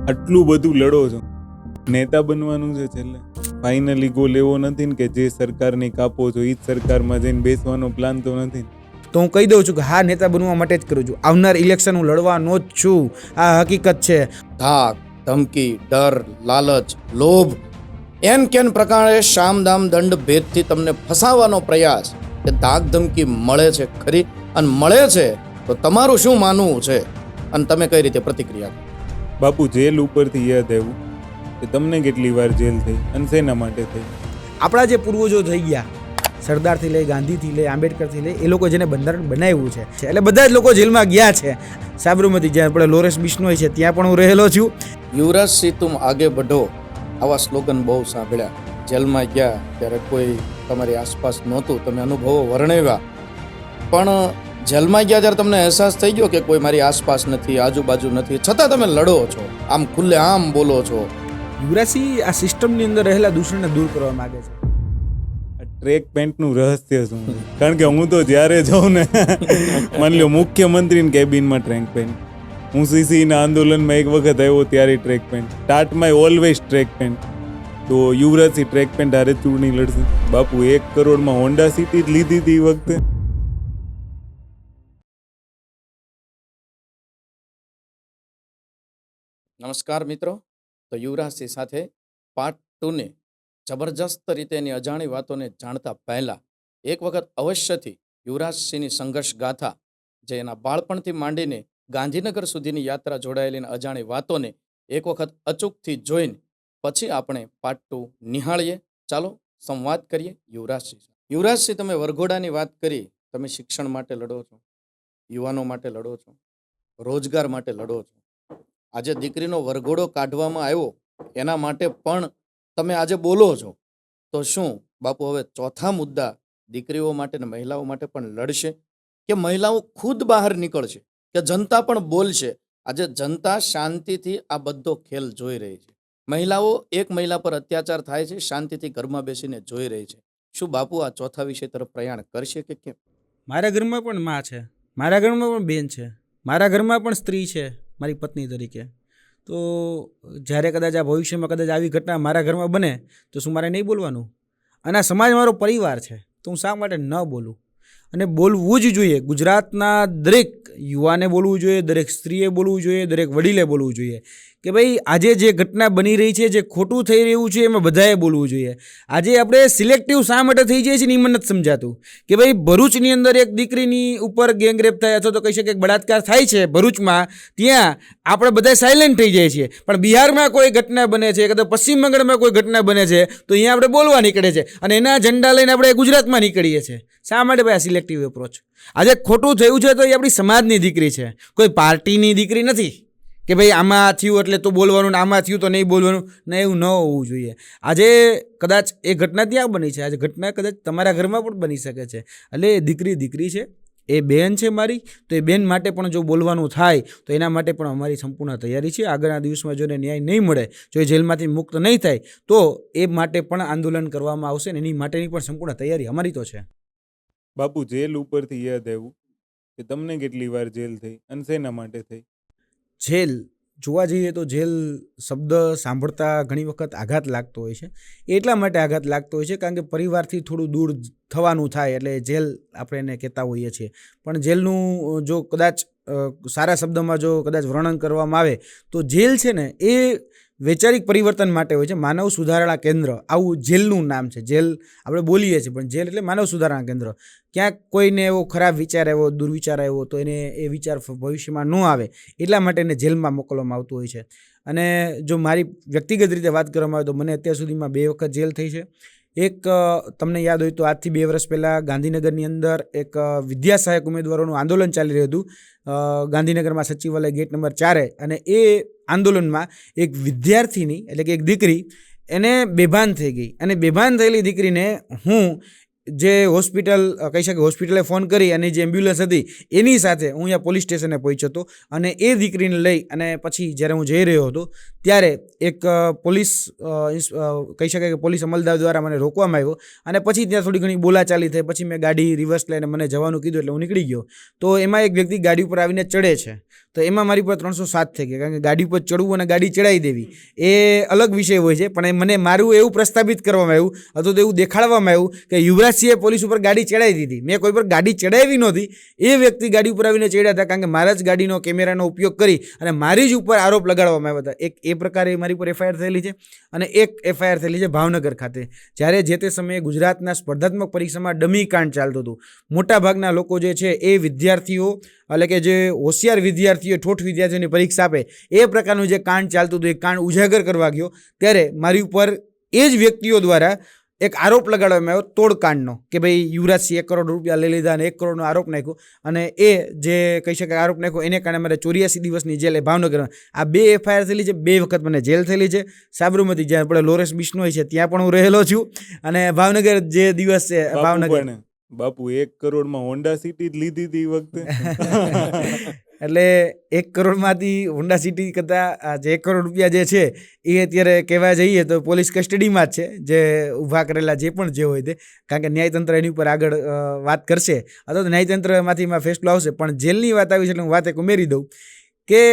આટલું બધું લડો છો, નેતા બનવાનું છે છેલ્લે. ફાઇનલી ગોલ એવો નથી ને કે જે સરકારને કાપો છો એ જ સરકારમાં જઈને બેસવાનો પ્લાન તો નથી. તો હું કહી દઉં છું કે હા, નેતા બનવા માટે જ કરું છું. આવનાર ઇલેક્શન હું લડવાનો જ છું. આ હકીકત છે. ધાક, ધમકી, ડર, લાલચ, લોભ એન કેન પ્રકારે શામદામ દંડ ભેદથી તમને ફસાવવાનો પ્રયાસ કે ધાક ધમકી મળે છે ખરી, અને મળે છે તો તમારું શું માનવું છે અને તમે કઈ રીતે પ્રતિક્રિયા કરો? બાપુ, જેલ ઉપરથી યાદ આવ્યું કે તમને કેટલી વાર જેલ થઈ અને શેના માટે થઈ? આપણા જે પૂર્વજો થઈ ગયા, સરદારથી લઈ, ગાંધીથી લઈ, આંબેડકરથી લઈ, એ લોકો જેને બંધારણ બનાવ્યું છે એટલે બધા જ લોકો જેલમાં ગયા છે. સાબરમતી જ્યાં આપણે લોરેન્સ બિશ્નોઈ છે ત્યાં પણ હું રહેલો છું. યુવરાજસિંહ તુમ આગે બઢો આવા સ્લોગન બહુ સાંભળ્યા. જેલમાં ગયા ત્યારે કોઈ તમારી આસપાસ નહોતું, તમે અનુભવો વર્ણવ્યા, પણ જેલમાં ગયા ત્યારે તમને અહેસાસ થઈ ગયો કે કોઈ મારી આસપાસ નથી, આજુબાજુ નથી, છતાં તમે લડો છો, આમ ખુલ્લે આમ બોલો છો. યુવરાજસિંહ આ સિસ્ટમની અંદર રહેલા દૂષણને દૂર કરવા માંગે છે. ટ્રેક પેન્ટનું રહસ્ય શું? કારણ કે હું તો જ્યારે જાઉં ને, માની લો મુખ્યમંત્રીની કેબિનમાં ટ્રેક પેન્ટ, હું સીસીના આંદોલનમાં એક વખત આવ્યો ત્યારે ટ્રેક પેન્ટ, ટાટમાં ઓલવેઝ ટ્રેક પેન્ટ. તો યુવરાજસિંહ ટ્રેક પેન્ટ હારે ચૂંટણી લડશે. બાપુ, 1 કરોડમાં હોન્ડા સિટી જ લીધી હતી એ વખતે. નમસ્કાર મિત્રો, તો યુવરાજસિંહ સાથે પાર્ટ 2 ને જબરજસ્ત રીતે એની અજાણી વાતોને જાણતા પહેલા એક વખત અવશ્યથી યુવરાજસિંહની સંઘર્ષ ગાથા, જે એના બાળપણથી માંડીને ગાંધીનગર સુધીની યાત્રા જોડાયેલી અજાણી વાતોને એક વખત અચૂકથી જોઈને પછી આપણે પાર્ટ 2 નિહાળીએ. ચાલો સંવાદ કરીએ યુવરાજસિંહ. યુવરાજસિંહ, તમે વરઘોડાની વાત કરી, તમે શિક્ષણ માટે લડો છો, યુવાનો માટે લડો છો, રોજગાર માટે લડો છો. આજે દીકરીનો વરઘોડો કાઢવામાં આવ્યો એના માટે પણ તમે આજે બોલો છો. તો શું બાપુ હવે ચોથા મુદ્દા દીકરીઓ માટે ને મહિલાઓ માટે પણ લડશે, કે મહિલાઓ ખુદ બહાર નીકળશે, કે જનતા પણ બોલશે? આજે જનતા શાંતિથી આ બધો ખેલ જોઈ રહી છે. મહિલાઓ, એક મહિલા પર અત્યાચાર થાય છે, શાંતિથી ઘરમાં બેસીને જોઈ રહી છે. શું બાપુ આ ચોથા વિષય તરફ પ્રયાણ કરશે કે કેમ? મારા ઘરમાં પણ માં છે, મારા ઘરમાં પણ બેન છે, મારા ઘરમાં પણ સ્ત્રી છે મારી પત્ની તરીકે. તો જ્યારે કદાચ આ ભવિષ્યમાં કદાચ આવી ઘટના મારા ઘરમાં બને તો શું મારે નહીં બોલવાનું? અને આ સમાજ મારો પરિવાર છે, તો હું શા માટે ન બોલું? અને બોલવું જ જોઈએ. ગુજરાતના દરેક યુવાને બોલવું જોઈએ, દરેક સ્ત્રીએ બોલવું જોઈએ, દરેક વડીલે બોલવું જોઈએ કે ભાઈ આજે જે ઘટના બની રહી છે, જે ખોટું થઈ રહ્યું છે, એમાં બધાએ બોલવું જોઈએ. આજે આપણે સિલેક્ટિવ શા માટે થઈ જાય છે ને એ મને નથી સમજાતું. કે ભાઈ ભરૂચની અંદર એક દીકરીની ઉપર ગેંગરેપ થાય અથવા તો કહી શકે બળાત્કાર થાય છે ભરૂચમાં, ત્યાં આપણે બધા સાયલેન્ટ થઈ જાય છીએ. પણ બિહારમાં કોઈ ઘટના બને છે, કદાચ પશ્ચિમ બંગાળમાં કોઈ ઘટના બને છે તો અહીંયા આપણે બોલવા નીકળે છે અને એના ઝંડા લઈને આપણે ગુજરાતમાં નીકળીએ છીએ. શા માટે ભાઈ આ સિલેક્ટિવ એપ્રોચ? આજે ખોટું થયું છે તો એ આપણી સમાજની દીકરી છે, કોઈ પાર્ટીની દીકરી નથી કે ભાઈ આમાં થયું એટલે તો બોલવાનું ને આમાં થયું તો નહીં બોલવાનું. ના, એવું ન હોવું જોઈએ. આજે કદાચ એ ઘટના ત્યાં બની છે, આજે ઘટના કદાચ તમારા ઘરમાં પણ બની શકે છે. એટલે દીકરી દીકરી છે, એ બેન છે મારી, તો એ બેન માટે પણ જો બોલવાનું થાય તો એના માટે પણ અમારી સંપૂર્ણ તૈયારી છે. આગળના દિવસમાં જો એને ન્યાય નહીં મળે, જો એ જેલમાંથી મુક્ત નહીં થાય તો એ માટે પણ આંદોલન કરવામાં આવશે ને એની માટેની પણ સંપૂર્ણ તૈયારી અમારી તો છે. બાપુ, જેલ ઉપરથી યાદ આવ્યું કે તમને કેટલી વાર જેલ થઈ અને શેના માટે થઈ? જેલ જોવા જઈએ તો જેલ શબ્દ સાંભળતા ઘણી વખત આઘાત લાગતો હોય છે. એટલા માટે આઘાત લાગતો હોય છે કારણ કે પરિવારથી થોડું દૂર થવાનું થાય એટલે જેલ આપણે એને કહેતા હોઈએ છીએ. પણ જેલનું જો કદાચ સારા શબ્દમાં જો કદાચ વર્ણન કરવામાં આવે તો જેલ છે ને એ વૈચારિક પરિવર્તન માટે હોય છે. માનવ સુધારણા કેન્દ્ર, આવું જેલનું નામ છે. જેલ આપણે બોલીએ છીએ પણ જેલ એટલે માનવ સુધારણા કેન્દ્ર. ક્યાંક કોઈને એવો ખરાબ વિચાર આવ્યો, દુર્વિચાર આવ્યો તો એને એ વિચાર ભવિષ્યમાં ન આવે એટલા માટે એને જેલમાં મોકલવામાં આવતું હોય છે. અને જો મારી વ્યક્તિગત રીતે વાત કરવામાં આવે તો મને અત્યાર સુધીમાં 2 વખત જેલ થઈ છે. એક તમને યાદ હોય તો આજથી 2 વર્ષ પહેલાં ગાંધીનગરની અંદર એક વિદ્યા સહાયક ઉમેદવારોનું આંદોલન ચાલી રહ્યું હતું ગાંધીનગરમાં સચિવાલય ગેટ નંબર 4. અને એ આંદોલનમાં એક વિદ્યાર્થીની એટલે કે એક દીકરી એને બેભાન થઈ ગઈ. અને બેભાન થયેલી દીકરીને હું જે હોસ્પિટલ કહી શકે હોસ્પિટલે ફોન કરી અને જે એમ્બ્યુલન્સ હતી એની સાથે હું અહીંયા પોલીસ સ્ટેશને પહોંચ્યો હતો અને એ દીકરીને લઈ અને પછી જ્યારે હું જઈ રહ્યો હતો ત્યારે એક પોલીસ કહી શકાય કે પોલીસ અમલદાર દ્વારા મને રોકવામાં આવ્યો અને પછી ત્યાં થોડી ઘણી બોલાચાલી થઈ. પછી મેં ગાડી રિવર્સ લઈને મને જવાનું કીધું એટલે હું નીકળી ગયો. તો એમાં એક વ્યક્તિ ગાડી ઉપર આવીને ચડે છે તો એમાં મારી પર 307 થઈ ગયા, કારણ કે ગાડી ઉપર ચડવું અને ગાડી ચડાવી દેવી એ અલગ વિષય હોય છે. પણ મને મારું એવું પ્રસ્થાપિત કરવામાં આવ્યું અથવા તો એવું દેખાડવામાં આવ્યું કે યુવરાજસિંહે પોલીસ ઉપર ગાડી ચડાવી દીધી. મેં કોઈ પર ગાડી ચડાવી નહોતી, એ વ્યક્તિ ગાડી ઉપર આવીને ચડ્યા હતા, કારણ કે મારા જ ગાડીનો કેમેરાનો ઉપયોગ કરી અને મારી જ ઉપર આરોપ લગાડવામાં આવ્યા હતા. એક એ પ્રકારે મારી પર એફઆઈઆર થયેલી છે અને એક એફઆઈઆર થયેલી છે ભાવનગર ખાતે, જ્યારે જે તે સમયે ગુજરાતના સ્પર્ધાત્મક પરીક્ષામાં ડમી કાંડ ચાલતું હતું. મોટાભાગના લોકો જે છે એ વિદ્યાર્થીઓ એટલે કે જે હોશિયાર વિદ્યાર્થીઓ ઠોઠ વિદ્યાર્થીઓની પરીક્ષા આપે એ પ્રકારનું જે કાંડ ચાલતું હતું એ કાંડ ઉજાગર કરવા ગયો ત્યારે મારી ઉપર એ જ વ્યક્તિઓ દ્વારા એક આરોપ લગાડવામાં આવ્યો તોડકાંડનો કે ભાઈ યુવરાજસિંહ 1 કરોડ રૂપિયા લઈ લીધા અને 1 કરોડનો આરોપ નાખ્યો અને એ જે કહી શકાય આરોપ નાખ્યો એને કારણે મારે 84 દિવસની જેલ એ ભાવનગરમાં આ 2 એફઆઈઆર થયેલી છે. 2 વખત મને જેલ થયેલી છે. સાબરમતી જ્યાં આપણે લોરેન્સ બિશ્નોઈ છે ત્યાં પણ હું રહેલો છું અને ભાવનગર જે દિવસ છે ભાવનગર બાપુ 1 કરોડમાં હોન્ડા સિટી જ લીધી હતી એ વખતે. એટલે 1 કરોડમાંથી હોન્ડા સિટી કરતાં જે 1 કરોડ રૂપિયા જે છે એ અત્યારે કહેવા જઈએ તો પોલીસ કસ્ટડીમાં જ છે, જે ઊભા કરેલા જે પણ જે હોય તે, કારણ કે ન્યાયતંત્ર એની ઉપર આગળ વાત કરશે અથવા તો ન્યાયતંત્રમાંથી એમાં ફેસલો આવશે. પણ જેલની વાત આવી છે એટલે હું વાત એક ઉમેરી દઉં કે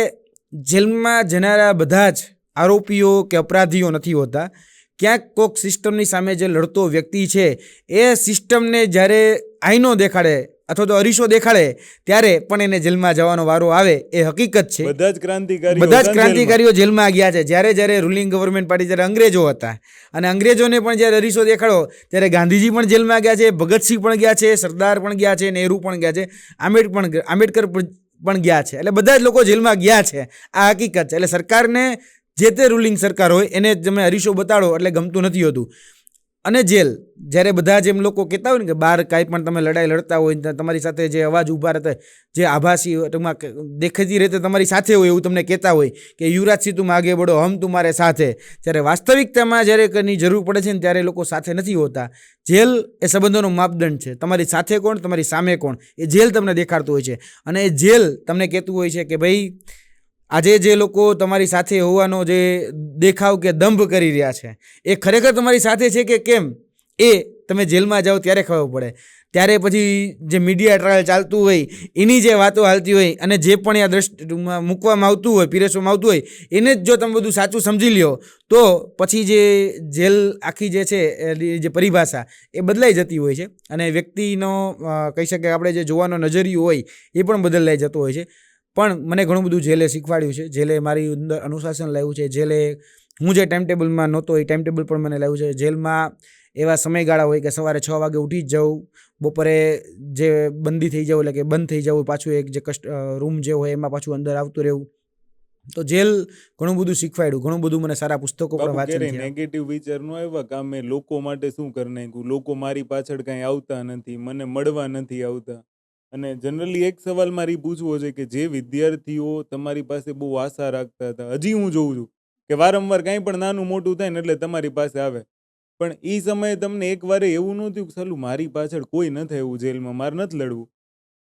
જેલમાં જનારા બધા જ આરોપીઓ કે અપરાધીઓ નથી હોતા. ક્યાંક કોઈક સિસ્ટમની સામે જે લડતો વ્યક્તિ છે એ સિસ્ટમને જ્યારે આઈનો દેખાડે અથવા તો અરીસો દેખાડે ત્યારે પણ એને જેલમાં જવાનો વારો આવે એ હકીકત છે. બધા જ ક્રાંતિકારીઓ જેલમાં ગયા છે. જ્યારે રૂલિંગ ગવર્મેન્ટ પાર્ટી જ્યારે અંગ્રેજો હતા અને અંગ્રેજોને પણ જ્યારે અરીસો દેખાડો ત્યારે ગાંધીજી પણ જેલમાં ગયા છે, ભગતસિંહ પણ ગયા છે, સરદાર પણ ગયા છે, નહેરુ પણ ગયા છે, આંબેડકર પણ ગયા છે. એટલે બધા જ લોકો જેલમાં ગયા છે, આ હકીકત છે. એટલે સરકારને જે તે રૂલિંગ સરકાર હોય એને તમે અરીસો બતાડો એટલે ગમતું નથી હોતું. અને જેલ જ્યારે બધા જેમ લોકો કહેતા હોય ને કે બહાર કાંઈ પણ તમે લડાઈ લડતા હોય તમારી સાથે જે અવાજ ઊભા રહેતા જે આભાસી ટૂંકમાં દેખેતી રીતે તમારી સાથે હોય એવું તમને કહેતા હોય કે યુવરાજસિંહ તું આગે બઢો હમ તુમારે સાથે, જ્યારે વાસ્તવિકતામાં જ્યારે કંઈની જરૂર પડે છે ને ત્યારે લોકો સાથે નથી હોતા. જેલ એ સંબંધોનો માપદંડ છે. તમારી સાથે કોણ, તમારી સામે કોણ, એ જેલ તમને દેખાડતું હોય છે. અને એ જેલ તમને કહેતું હોય છે કે ભાઈ આજે જે લોકો તમારી સાથે હોવાનો જે દેખાવ કે દંભ કરી રહ્યા છે એ ખરેખર તમારી સાથે છે કે કેમ એ તમે જેલમાં જાઓ ત્યારે ખબર પડે. ત્યારે પછી જે મીડિયા ટ્રાયલ ચાલતું હોય એની જે વાતો હાલતી હોય અને જે પણ આ દ્રષ્ટિમાં મૂકવામાં આવતું હોય, પીરસવામાં આવતું હોય એને જ જો તમે બધું સાચું સમજી લ્યો તો પછી જે જેલ આખી જે છે જે પરિભાષા એ બદલાઈ જતી હોય છે અને વ્યક્તિનો કહી શકાય આપણે જે જોવાનો નજરિયો હોય એ પણ બદલાઈ જતો હોય છે. પણ મને ઘણું બધું જેલે શીખવાડ્યું છે. જેલે મારી અંદર અનુશાસન લાવ્યું છે. જેલે હું જે ટાઈમ ટેબલમાં નહોતો એ ટાઈમ ટેબલ પણ મને લાવ્યું છે. જેલમાં એવા સમયગાળા હોય કે સવારે 6 વાગે ઉઠી જ જાઉં, બપોરે જે બંદી થઈ જાવ એટલે કે બંધ થઈ જવું, પાછું એક જે રૂમ જે હોય એમાં પાછું અંદર આવતું રહેવું. તો જેલ ઘણું બધું શીખવાડ્યું, ઘણું બધું મને સારા પુસ્તકો પણ વાંચન થયા. નેગેટિવ વિચાર ન આવ્યા કે અમે લોકો માટે શું કરી નાખ્યું, લોકો મારી પાછળ કાંઈ આવતા નથી, મને મળવા નથી આવતા. અને જનરલી એક સવાલ મારી પૂછવો છે કે જે વિદ્યાર્થીઓ તમારી પાસે બહુ આશા રાખતા હતા, હજી હું જોઉં છું કે વારંવાર કાંઈ પણ નાનું મોટું થાય ને એટલે તમારી પાસે આવે, પણ એ સમયે તમને એક વારે એવું ન થયું કે સાલું મારી પાછળ કોઈ ન થાય એવું જેલમાં, મારે નથી લડવું?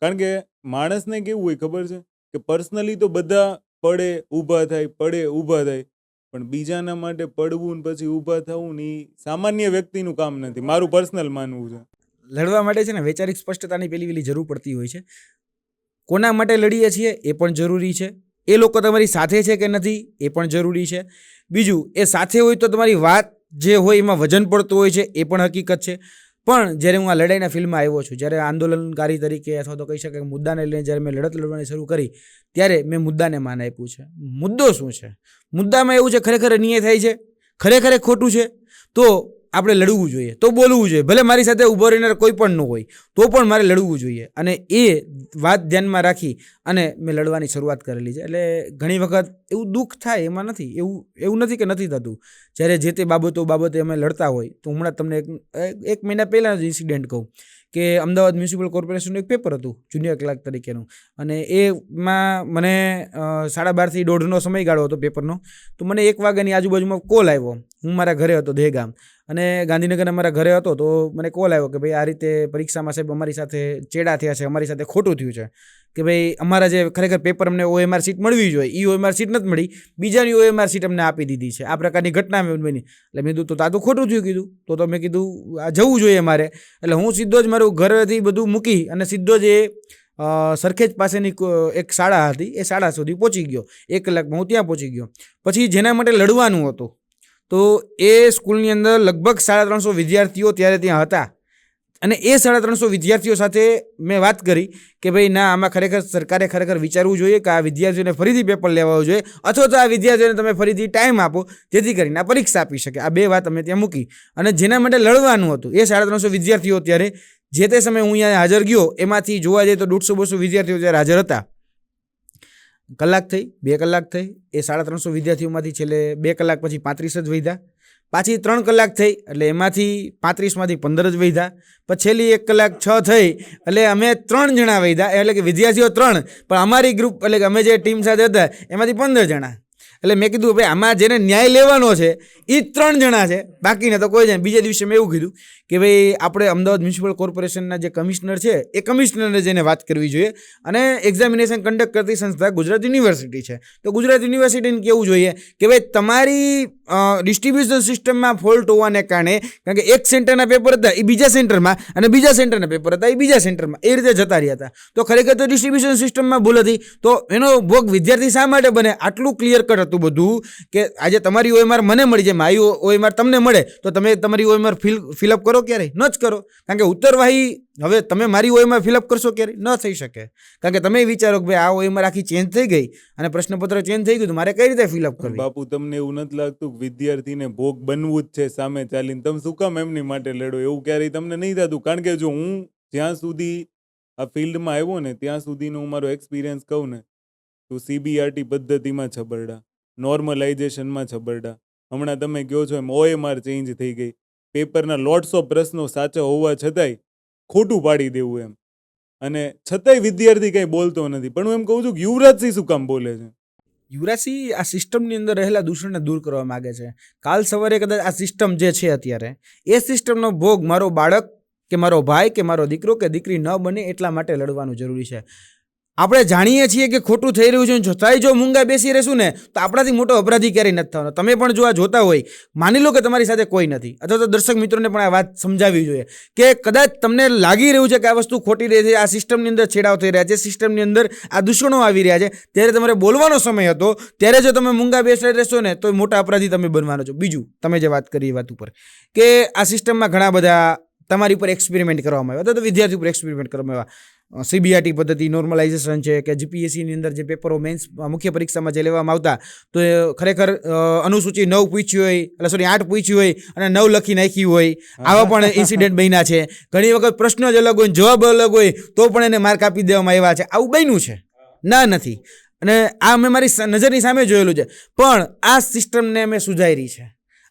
કારણ કે માણસને કેવું હોય ખબર છે કે પર્સનલી તો બધા પડે ઊભા થાય, પડે ઊભા થાય, પણ બીજાના માટે પડવું ને પછી ઊભા થવું ને એ સામાન્ય વ્યક્તિનું કામ નથી, મારું પર્સનલ માનવું છે. લડવા માટે છે ને વૈચારિક સ્પષ્ટતાની પેલી જરૂર પડતી હોય છે. કોના માટે લડીએ છીએ એ પણ જરૂરી છે. એ લોકો તમારી સાથે છે કે નથી એ પણ જરૂરી છે. બીજું, એ સાથે હોય તો તમારી વાત જે હોય એમાં વજન પડતું હોય છે એ પણ હકીકત છે. પણ જ્યારે હું આ લડાઈના ફિલ્ડમાં આવ્યો છું, જ્યારે આંદોલનકારી તરીકે અથવા તો કહી શકાય મુદ્દાને લઈને જ્યારે મેં લડત લડવાની શરૂ કરી ત્યારે મેં મુદ્દાને માન આપ્યું છે. મુદ્દો શું છે? મુદ્દામાં એવું છે ખરેખર અન્યાય થાય છે, ખરેખર ખોટું છે તો આપણે લડવું જોઈએ, તો બોલવું જોઈએ. ભલે મારી સાથે ઊભો રહેનાર કોઈ પણ ન હોય તો પણ મારે લડવું જોઈએ. અને એ વાત ધ્યાનમાં રાખી અને મેં લડવાની શરૂઆત કરેલી છે. એટલે ઘણી વખત એવું દુઃખ થાય, એમાં નથી એવું નથી કે નથી થતું. જ્યારે જે તે બાબતે અમે લડતા હોય તો હમણાં તમને એક મહિના પહેલાંનો જ ઇન્સિડન્ટ કહું કે અમદાવાદ મ્યુનિસિપલ કોર્પોરેશનનું એક પેપર હતું જુનિયર ક્લાર્ક તરીકેનું, અને એમાં મને 12:30 થી 1:30નો સમયગાળો હતો પેપરનો. તો મને 1 વાગ્યાની આજુબાજુમાં કોલ આવ્યો. હું મારા ઘરે હતો દહેગામ, અને ગાંધીનગરના મારા ઘરે હતો. તો મને કોલ આવ્યો કે ભાઈ આ રીતે પરીક્ષામાં સાહેબ અમારી સાથે ચેડા થયા છે, અમારી સાથે ખોટું થયું છે, કે ભાઈ અમારા જે ખરેખર પેપર અમને OMR સીટ મળવી જોઈએ એ OMR સીટ નથી મળી, બીજાની OMR સીટ અમને આપી દીધી છે. આ પ્રકારની ઘટના બની. એટલે મેં કીધું તો આ તો ખોટું થયું. કીધું તો મેં કીધું આ જવું જોઈએ મારે. એટલે હું સીધો જ મારું ઘરેથી બધું મૂકી અને સીધો જ સરખેજ પાસેની એક શાળા હતી એ શાળા સુધી પહોંચી ગયો. 1 કલાકમાં હું ત્યાં પહોંચી ગયો. પછી જેના માટે લડવાનું હતું તો એ સ્કૂલની અંદર લગભગ 350 વિદ્યાર્થીઓ ત્યારે ત્યાં હતા, અને એ 350 વિદ્યાર્થીઓ સાથે મેં વાત કરી કે ભાઈ ના, આમાં ખરેખર સરકારે ખરેખર વિચારવું જોઈએ કે આ વિદ્યાર્થીઓને ફરીથી પેપર લેવા જોઈએ, અથવા તો આ વિદ્યાર્થીઓને તમે ફરીથી ટાઈમ આપો જેથી કરીને આ પરીક્ષા આપી શકે. આ 2 વાત અમે ત્યાં મૂકી, અને જેના માટે લડવાનું હતું એ 350 વિદ્યાર્થીઓ ત્યારે જે તે સમયે હું અહીંયા હાજર ગયો એમાંથી જોવા જઈએ તો 150-200 વિદ્યાર્થીઓ ત્યારે હાજર હતા. કલાક થઈ, 2 કલાક થઈ, એ 350 વિદ્યાર્થીઓમાંથી છેલ્લે 2 કલાક પછી 35 જ વધ્યા. પાછી 3 કલાક થઈ એટલે એમાંથી 35માંથી 15 જ વધ્યા. પછી છેલ્લી 1 કલાક 6 થઈ એટલે અમે 3 જણા વધ્યા, એટલે કે વિદ્યાર્થીઓ 3, પણ અમારી ગ્રુપ એટલે કે અમે જે ટીમ સાથે હતા એમાંથી 15 જણા. એટલે મેં કીધું ભાઈ આમાં જેને ન્યાય લેવાનો છે એ જ 3 જણા છે, બાકીને તો કોઈ જાય. બીજા દિવસે મેં એવું કીધું કે ભાઈ આપણે અમદાવાદ મ્યુનિસિપલ કોર્પોરેશનના જે કમિશનર છે એ કમિશનરને જઈને વાત કરવી જોઈએ, અને એક્ઝામિનેશન કન્ડક્ટ કરતી સંસ્થા ગુજરાત યુનિવર્સિટી છે. તો ગુજરાત યુનિવર્સિટીને કહેવું જોઈએ કે ભાઈ તમારી ડિસ્ટ્રીબ્યુશન સિસ્ટમમાં ફોલ્ટ હોવાને કારણે, કારણ કે એક સેન્ટરના પેપર હતા એ બીજા સેન્ટરમાં, અને બીજા સેન્ટરના પેપર હતા એ બીજા સેન્ટરમાં, એ રીતે જતા રહ્યા હતા. તો ખરેખર તો ડિસ્ટ્રીબ્યુશન સિસ્ટમમાં ભૂલ હતી. તો એનો ભોગ વિદ્યાર્થી શા માટે બને? આટલું ક્લિયર કટ હતું બધું કે આજે તમારી OMR મને મળી જાય, મારી OMR તમને મળે, તો તમે તમારી OMR ફિલઅપ કરો ક્યારે? ન જ કરો. કારણ કે ઉત્તરવાહી હવે તમે મારી OMR ફિલઅપ કરશો ક્યારે? ન થઈ શકે. કારણ કે તમે વિચારો કે ભાઈ આ OMR આખી ચેન્જ થઈ ગઈ અને પ્રશ્નપત્ર ચેન્જ થઈ ગયું, તો મારે કઈ રીતે ફિલઅપ કરવી? બાપુ, તમને એવું નથી લાગતું કે વિદ્યાર્થીને ભોગ બનવું જ છે સામે ચાલીને? તમે શું કામ એમની માટે લડો? એવું ક્યારેય તમને નહીં થતું? કારણ કે જો હું જ્યાં સુધી આ ફિલ્ડમાં આવ્યો ને ત્યાં સુધીનો હું મારો એક્સપિરિયન્સ કહું ને તો CBRT પદ્ધતિમાં છબરડા, નોર્મલાઇઝેશનમાં છબરડા. હમણાં તમે કહો છો એમ OMR ચેન્જ થઈ ગઈ, પેપરના લોટ્સ ઓફ પ્રશ્નો સાચા હોવા છતાંય ખોટું પાડી દેવું એમ, અને છતાંય વિદ્યાર્થી કંઈ બોલતો નથી. પણ હું એમ કહું છું કે યુવરાજસિંહ શું કામ બોલે છે? યુવરાજસિંહ આ સિસ્ટમની અંદર રહેલા દૂષણને દૂર કરવા માગે છે. કાલ સવારે કદાચ આ સિસ્ટમ જે છે અત્યારે, એ સિસ્ટમનો ભોગ મારો બાળક કે મારો ભાઈ કે મારો દીકરો કે દીકરી ન બને એટલા માટે લડવાનું જરૂરી છે. આપણે જાણીએ છીએ કે ખોટું થઈ રહ્યું છે, છતાંય જો મૂંગા બેસી રહેશું ને તો આપણાથી મોટો અપરાધી ક્યારેય નથી થવાનો. તમે પણ જો આ જોતા હોય, માની લો કે તમારી સાથે કોઈ નથી, અથવા તો દર્શક મિત્રોને પણ આ વાત સમજાવવી જોઈએ કે કદાચ તમને લાગી રહ્યું છે કે આ વસ્તુ ખોટી રહી છે, આ સિસ્ટમની અંદર છેડાવ થઈ રહ્યા છે, સિસ્ટમની અંદર આ દૂષણો આવી રહ્યા છે, ત્યારે તમારે બોલવાનો સમય હતો, ત્યારે જો તમે મૂંગા બેસી રહેશો ને તો મોટા અપરાધી તમે બનવાનો છો. બીજું, તમે જે વાત કરી એ વાત ઉપર કે આ સિસ્ટમમાં ઘણા બધા તમારી ઉપર એક્સપેરિમેન્ટ કરવામાં આવ્યા, અથવા તો વિદ્યાર્થી ઉપર એક્સપેરિમેન્ટ કરવામાં આવ્યા. CBRT પદ્ધતિ, નોર્મલાઇઝેશન છે, કે GPSCની અંદર જે પેપરો મેન્સ મુખ્ય પરીક્ષામાં જે લેવામાં આવતા, તો એ ખરેખર અનુસૂચિ 9 પૂછી હોય, એટલે સોરી 8 પૂછી હોય અને 9 લખી નાખી હોય, આવા પણ ઇન્સિડન્ટ બન્યા છે. ઘણી વખત પ્રશ્નો જ અલગ હોય, જવાબ અલગ હોય, તો પણ એને માર્ક આપી દેવામાં આવ્યા છે. આવું બન્યું છે? ના, નથી. અને આ મેં મારી નજરની સામે જોયેલું છે. પણ આ સિસ્ટમને મેં સુધારી છે.